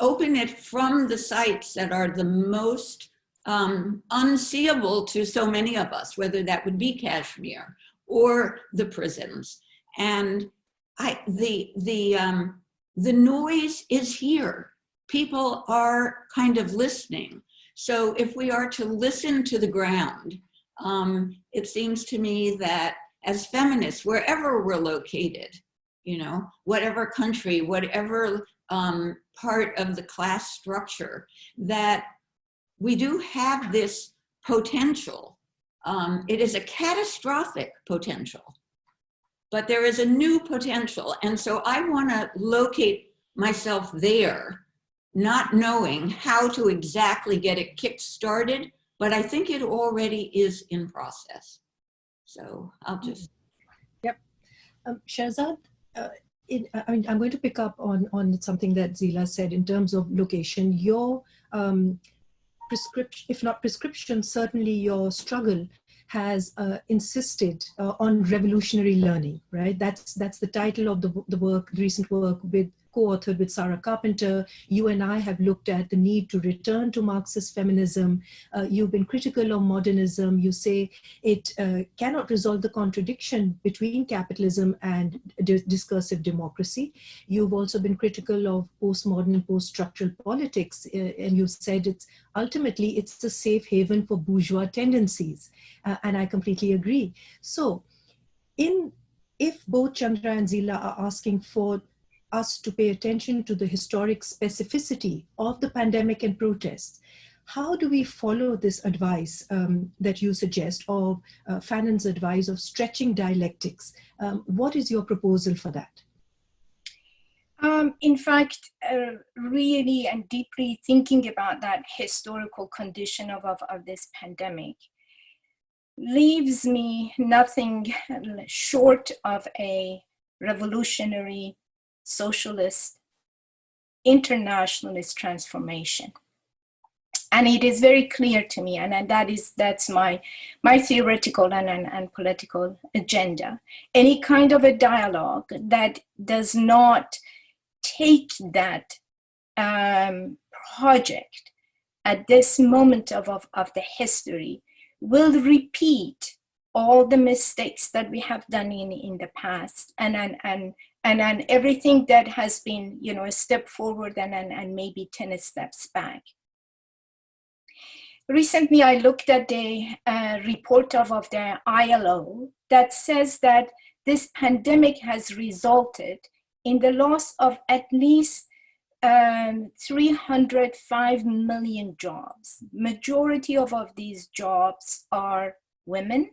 open it from the sites that are the most unseeable to so many of us, whether that would be Kashmir or the prisons. And the noise is here. People are kind of listening. So if we are to listen to the ground, it seems to me that as feminists, wherever we're located, you know, whatever country, whatever part of the class structure, that we do have this potential. It is a catastrophic potential, but there is a new potential. And so I want to locate myself there, not knowing how to exactly get it kick-started, but I think it already is in process. So I'll just... Yep. Shahrzad, I mean, I'm going to pick up on something that Zila said in terms of location. Your prescription, if not prescription, certainly your struggle has insisted on revolutionary learning, right? That's the title of the work, the recent work with co-authored with Sarah Carpenter. You and I have looked at the need to return to Marxist feminism. You've been critical of modernism. You say it cannot resolve the contradiction between capitalism and discursive democracy. You've also been critical of postmodern and post-structural politics, and you said ultimately it's a safe haven for bourgeois tendencies, and I completely agree. So, if both Chandra and Zila are asking for us to pay attention to the historic specificity of the pandemic and protests, how do we follow this advice that you suggest, of Fanon's advice of stretching dialectics? What is your proposal for that? In fact, really and deeply thinking about that historical condition of this pandemic leaves me nothing short of a revolutionary, socialist, internationalist transformation. And it is very clear to me, and that's my theoretical and political agenda. Any kind of a dialogue that does not take that project at this moment of the history will repeat all the mistakes that we have done in the past, and everything that has been, you know, a step forward and maybe 10 steps back. Recently, I looked at the report of the ILO that says that this pandemic has resulted in the loss of at least 305 million jobs. Majority of these jobs are women,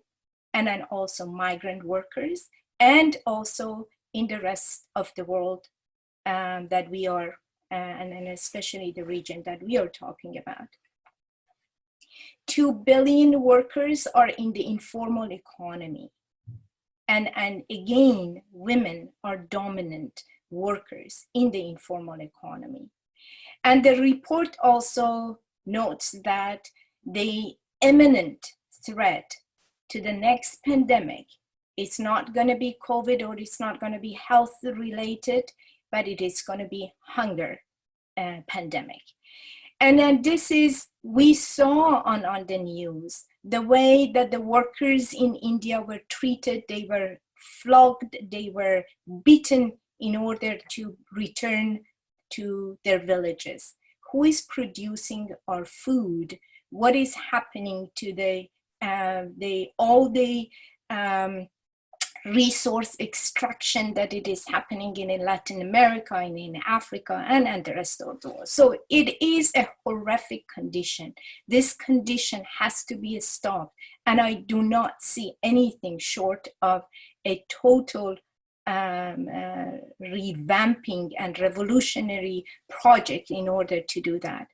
and then also migrant workers, and also in the rest of the world that we are, and especially the region that we are talking about. 2 billion workers are in the informal economy. And again, women are dominant workers in the informal economy. And the report also notes that the imminent threat to the next pandemic, it's not going to be COVID, or it's not going to be health related, but it is going to be hunger pandemic. And then this is, we saw on the news, the way that the workers in India were treated. They were flogged, they were beaten in order to return to their villages. Who is producing our food? What is happening to all the resource extraction that it is happening in Latin America and in Africa and the rest of the world? So it is a horrific condition. This condition has to be stopped. And I do not see anything short of a total revamping and revolutionary project in order to do that.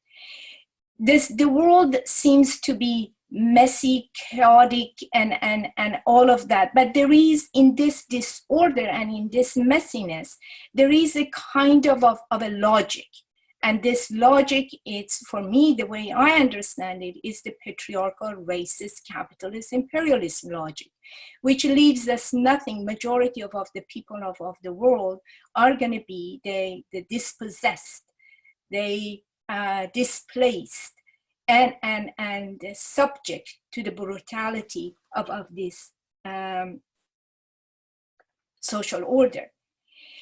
The world seems to be messy, chaotic, and all of that. But there is, in this disorder and in this messiness, there is a kind of a logic. And this logic, it's, for me, the way I understand it, is the patriarchal, racist, capitalist, imperialist logic, which leaves us nothing. Majority of the people of the world are going to be the dispossessed, they displaced, and subject to the brutality of this social order.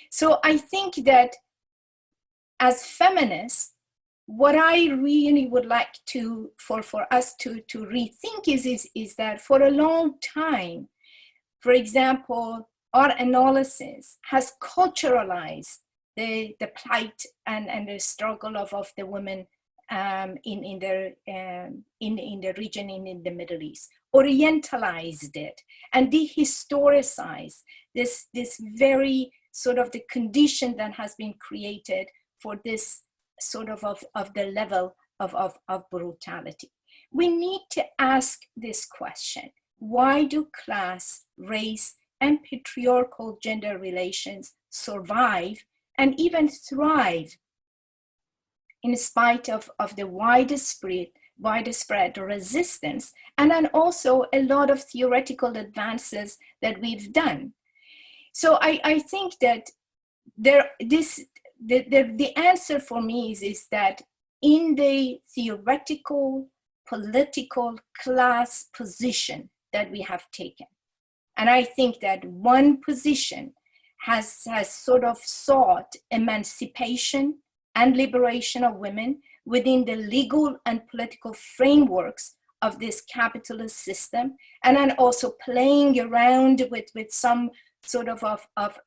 So I think that as feminists, what I really would like to, for us to rethink is that for a long time, for example, our analysis has culturalized the plight and the struggle of the women in the region in the Middle East, orientalized it, and dehistoricized this very sort of the condition that has been created for this sort of the level of brutality. We need to ask this question: why do class, race, and patriarchal gender relations survive and even thrive in spite of the widespread resistance, and then also a lot of theoretical advances that we've done? So I think that the answer for me is that in the theoretical, political, class position that we have taken, and I think that one position has sort of sought emancipation and liberation of women within the legal and political frameworks of this capitalist system, and then also playing around with some sort of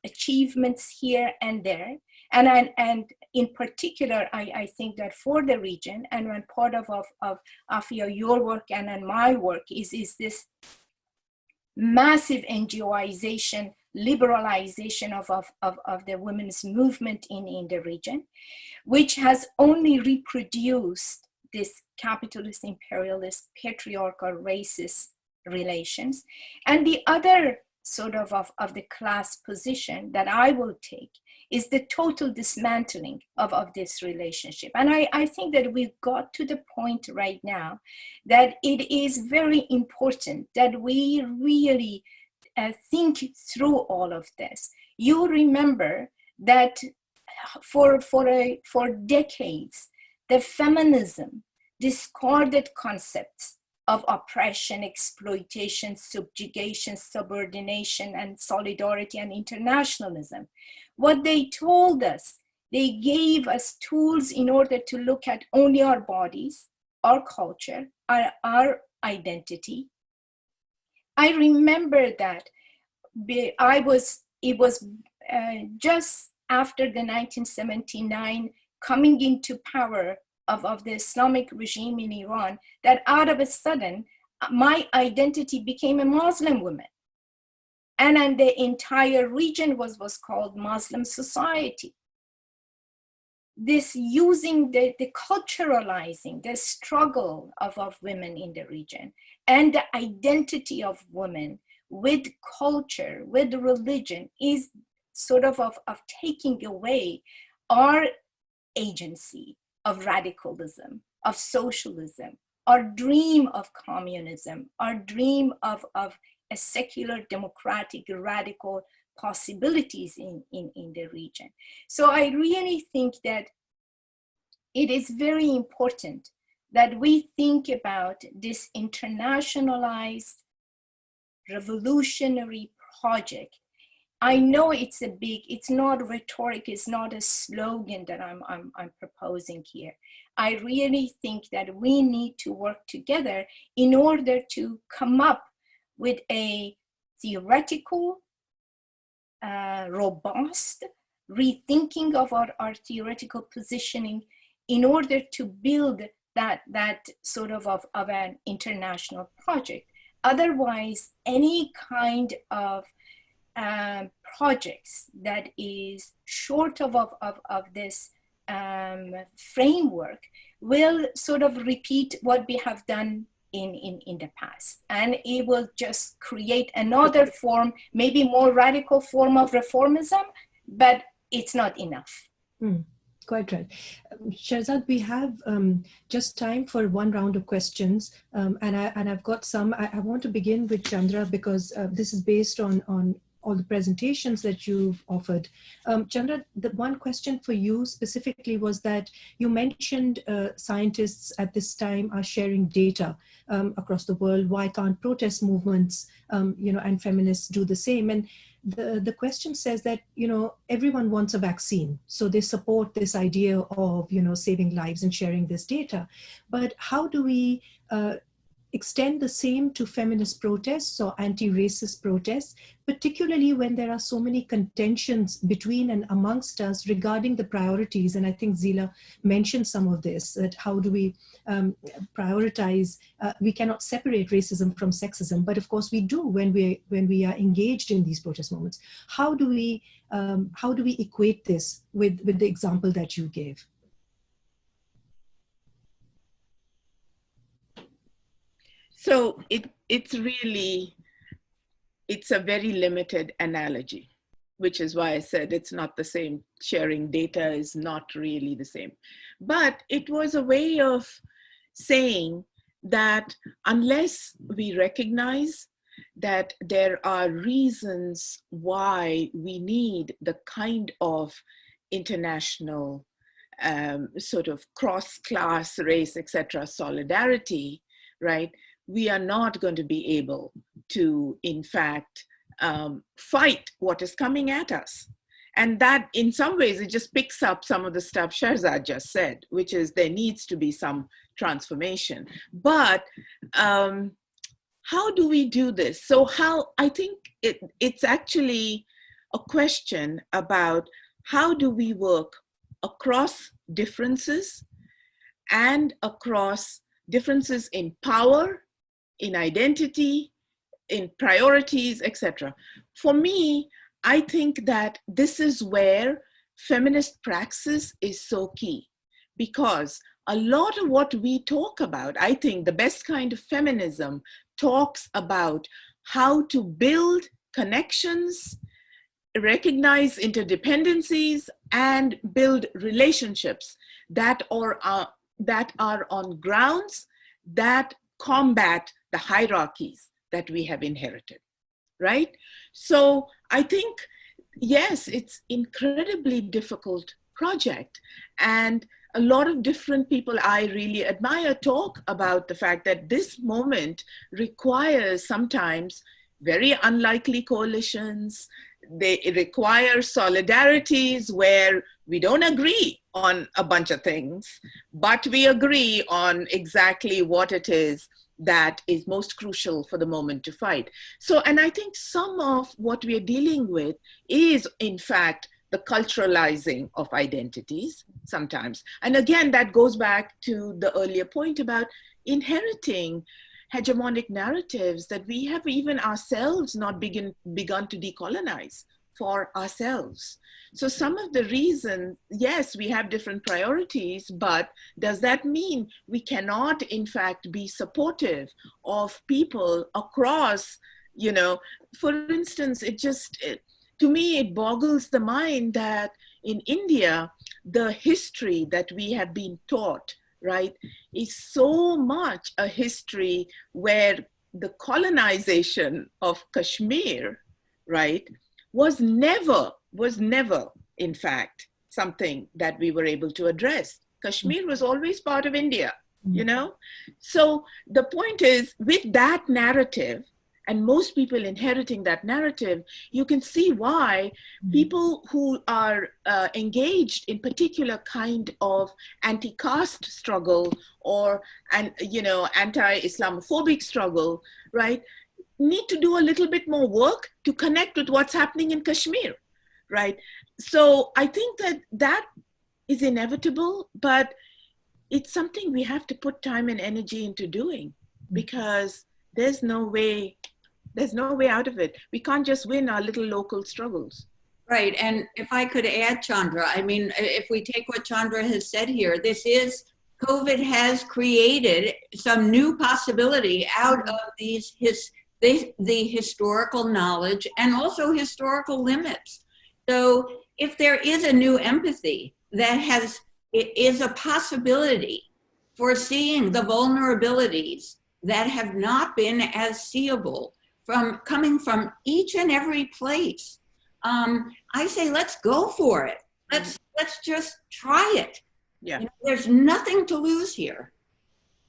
achievements here and there. And in particular, I think that for the region, and when part of Afiya, your work and my work is this massive NGOization, liberalization of the women's movement in the region, which has only reproduced this capitalist, imperialist, patriarchal, racist relations. And the other sort of the class position that I will take is the total dismantling of this relationship. And I think that we've got to the point right now that it is very important that we really think through all of this. You remember that for decades, the feminism discarded concepts of oppression, exploitation, subjugation, subordination, and solidarity and internationalism. What they told us, they gave us tools in order to look at only our bodies, our culture, our identity. I remember that it was just after the 1979 coming into power of the Islamic regime in Iran that out of a sudden, my identity became a Muslim woman. And the entire region was called Muslim society. This using the culturalizing, the struggle of women in the region and the identity of women with culture, with religion is sort of taking away our agency of radicalism, of socialism, our dream of communism, our dream of a secular, democratic, radical possibilities in the region. So I really think that it is very important that we think about this internationalized revolutionary project. I know it's it's not rhetoric, it's not a slogan that I'm proposing here. I really think that we need to work together in order to come up with a theoretical, robust rethinking of our theoretical positioning in order to build that sort of an international project. Otherwise, any kind of projects that is short of this framework will sort of repeat what we have done in the past. And it will just create another form, maybe more radical form of reformism, but it's not enough. Quite right. Shahrzad, we have just time for one round of questions. And I've got some. I want to begin with Chandra because this is based on all the presentations that you've offered. Chandra, the one question for you specifically was that you mentioned scientists at this time are sharing data across the world. Why can't protest movements, and feminists do the same? And the question says that, everyone wants a vaccine. So they support this idea of, saving lives and sharing this data. But how do we extend the same to feminist protests or anti-racist protests, particularly when there are so many contentions between and amongst us regarding the priorities? And I think Zila mentioned some of this, that how do we prioritize? We cannot separate racism from sexism, but of course we do when we are engaged in these protest moments. How do we equate this with the example that you gave? So it's a very limited analogy, which is why I said it's not the same. Sharing data is not really the same. But it was a way of saying that unless we recognize that there are reasons why we need the kind of international sort of cross-class, race, etc. solidarity, right? We are not going to be able to, in fact, fight what is coming at us. And that, in some ways, it just picks up some of the stuff Shahrzad just said, which is there needs to be some transformation. But how do we do this? So I think it's actually a question about how do we work across differences and across differences in power, in identity, in priorities, etc. For me, I think that this is where feminist praxis is so key, because a lot of what we talk about, I think the best kind of feminism talks about how to build connections, recognize interdependencies, and build relationships that are on grounds that combat the hierarchies that we have inherited, right? So I think, yes, it's incredibly difficult project. And a lot of different people I really admire talk about the fact that this moment requires sometimes very unlikely coalitions. They require solidarities where we don't agree on a bunch of things, but we agree on exactly what it is that is most crucial for the moment to fight. So, and I think some of what we are dealing with is, in fact, the culturalizing of identities sometimes. And again, that goes back to the earlier point about inheriting hegemonic narratives that we have even ourselves not begun to decolonize for ourselves. So some of the reasons, yes, we have different priorities, but does that mean we cannot, in fact, be supportive of people across, you know, for instance, to me, it boggles the mind that in India, the history that we have been taught, right, is so much a history where the colonization of Kashmir, right, was never, in fact, something that we were able to address. Kashmir was always part of India, you know? So the point is, with that narrative, and most people inheriting that narrative, you can see why people who are engaged in particular kind of anti-caste struggle or, anti-Islamophobic struggle, right, need to do a little bit more work to connect with what's happening in Kashmir, right? So I think that is inevitable, but it's something we have to put time and energy into doing, because there's no way out of it. We can't just win our little local struggles. Right, and if I could add, Chandra, I mean, if we take what Chandra has said here, COVID has created some new possibility out of the historical knowledge and also historical limits. So if there is a new empathy that is a possibility for seeing the vulnerabilities that have not been as seeable coming from each and every place, I say let's go for it. Let's just try it. Yeah. You know, there's nothing to lose here.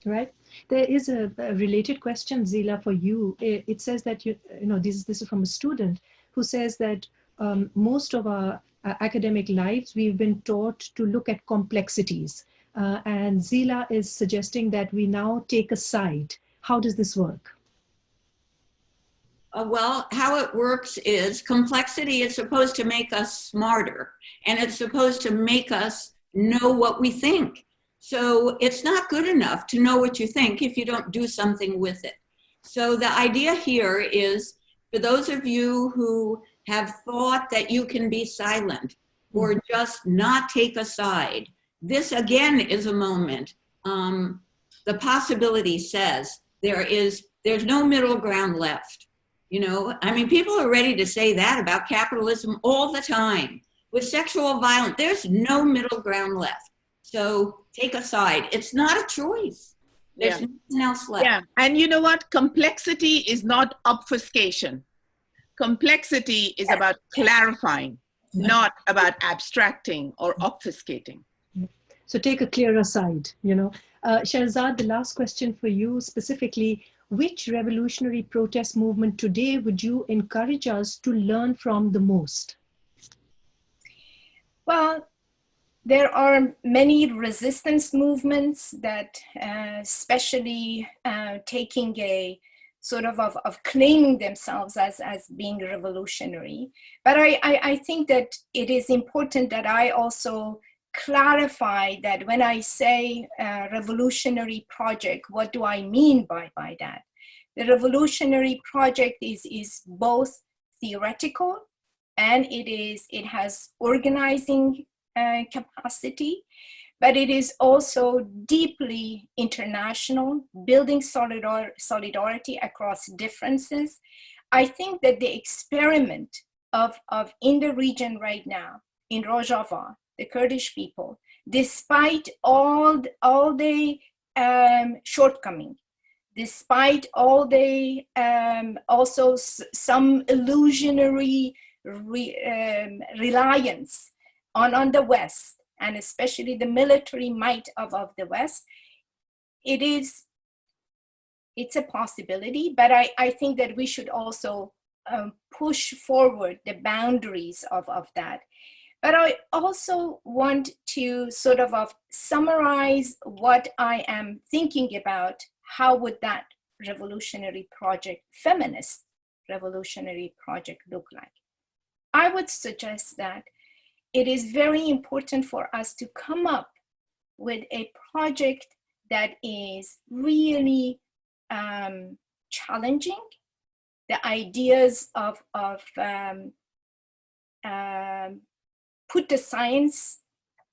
Right. There is a related question, Zila, for you. It says that this is from a student who says that most of our academic lives we've been taught to look at complexities, and Zila is suggesting that we now take a side. How does this work? Well, how it works is complexity is supposed to make us smarter, and it's supposed to make us know what we think. So it's not good enough to know what you think if you don't do something with it. So the idea here is, for those of you who have thought that you can be silent or just not take a side, this again is a moment. The possibility says there's no middle ground left. You know, I mean, people are ready to say that about capitalism all the time. With sexual violence, there's no middle ground left. So take a side. It's not a choice. There's nothing else left. Yeah, and you know what? Complexity is not obfuscation. Complexity is about clarifying, not about abstracting or obfuscating. So take a clearer side, you know. Shahrzad, the last question for you specifically, which revolutionary protest movement today would you encourage us to learn from the most? Well, there are many resistance movements that especially taking a sort of claiming themselves as being revolutionary. But I think that it is important that I also clarify that when I say revolutionary project, what do I mean by that? The revolutionary project is both theoretical, and it has organizing capacity, but it is also deeply international, building solidarity across differences. I think that the experiment of in the region right now, in Rojava, the Kurdish people, despite all the shortcomings, despite all the also some illusionary reliance on the West, and especially the military might of the West, it's a possibility, but I think that we should also push forward the boundaries of that. But I also want to sort of summarize what I am thinking about. How would that revolutionary project, feminist revolutionary project look like? I would suggest that it is very important for us to come up with a project that is really challenging the ideas of put the science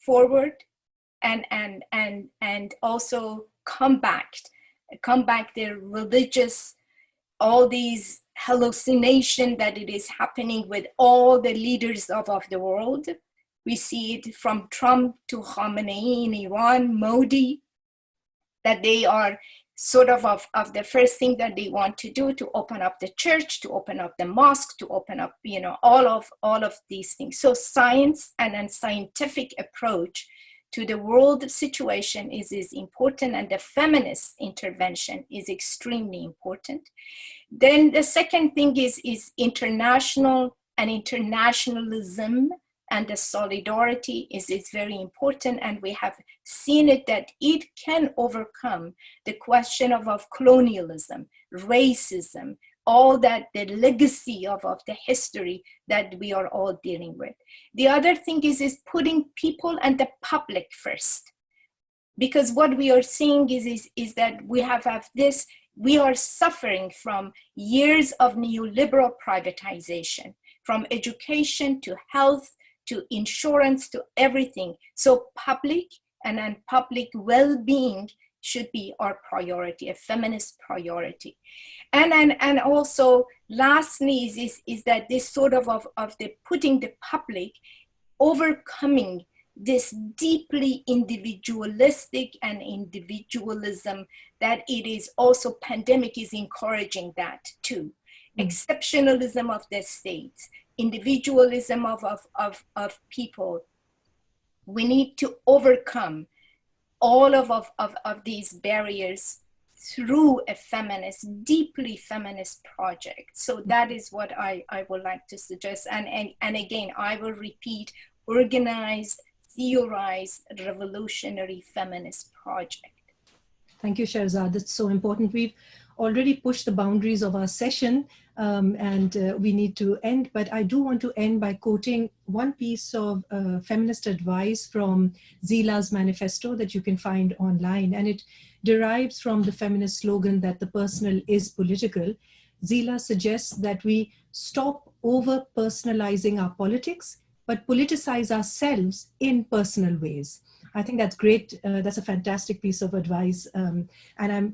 forward and also combat the religious, all these hallucination that it is happening with all the leaders of the world. We see it from Trump to Khamenei in Iran, Modi, that they are sort of the first thing that they want to do, to open up the church, to open up the mosque, to open up, all of these things. So science and a scientific approach to the world situation is important, and the feminist intervention is extremely important. Then the second thing is international and internationalism, and the solidarity is very important, and we have seen it that it can overcome the question of colonialism, racism, all that, the legacy of the history that we are all dealing with. The other thing is putting people and the public first. Because what we are seeing is that we have this, we are suffering from years of neoliberal privatization, from education to health, to insurance, to everything. So public and public well-being should be our priority, a feminist priority. And also, lastly, is that this sort of the putting the public, overcoming this deeply individualistic and individualism that it is also, pandemic is encouraging that too. Exceptionalism of the states, individualism of people. We need to overcome all of these barriers through a feminist, deeply feminist project. So that is what I would like to suggest. And again, I will repeat, organized, theorized, revolutionary feminist project. Thank you, Shahrzad. That's so important. We've already pushed the boundaries of our session, and we need to end, but I do want to end by quoting one piece of feminist advice from Zila's manifesto that you can find online, and it derives from the feminist slogan that the personal is political. Zila suggests that we stop over-personalizing our politics, but politicize ourselves in personal ways. I think that's great. That's a fantastic piece of advice. And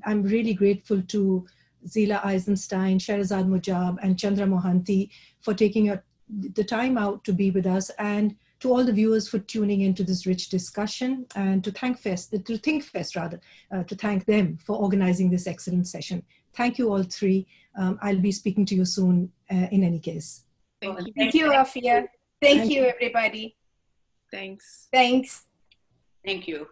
I'm really grateful to Zila Eisenstein, Shahrzad Mojab, and Chandra Mohanty for taking the time out to be with us, and to all the viewers for tuning into this rich discussion, and to ThinkFest rather, to thank them for organizing this excellent session. Thank you all three. I'll be speaking to you soon in any case. Thank you. Thank you, Afiya. Thank you, everybody. Thanks. Thanks. Thank you.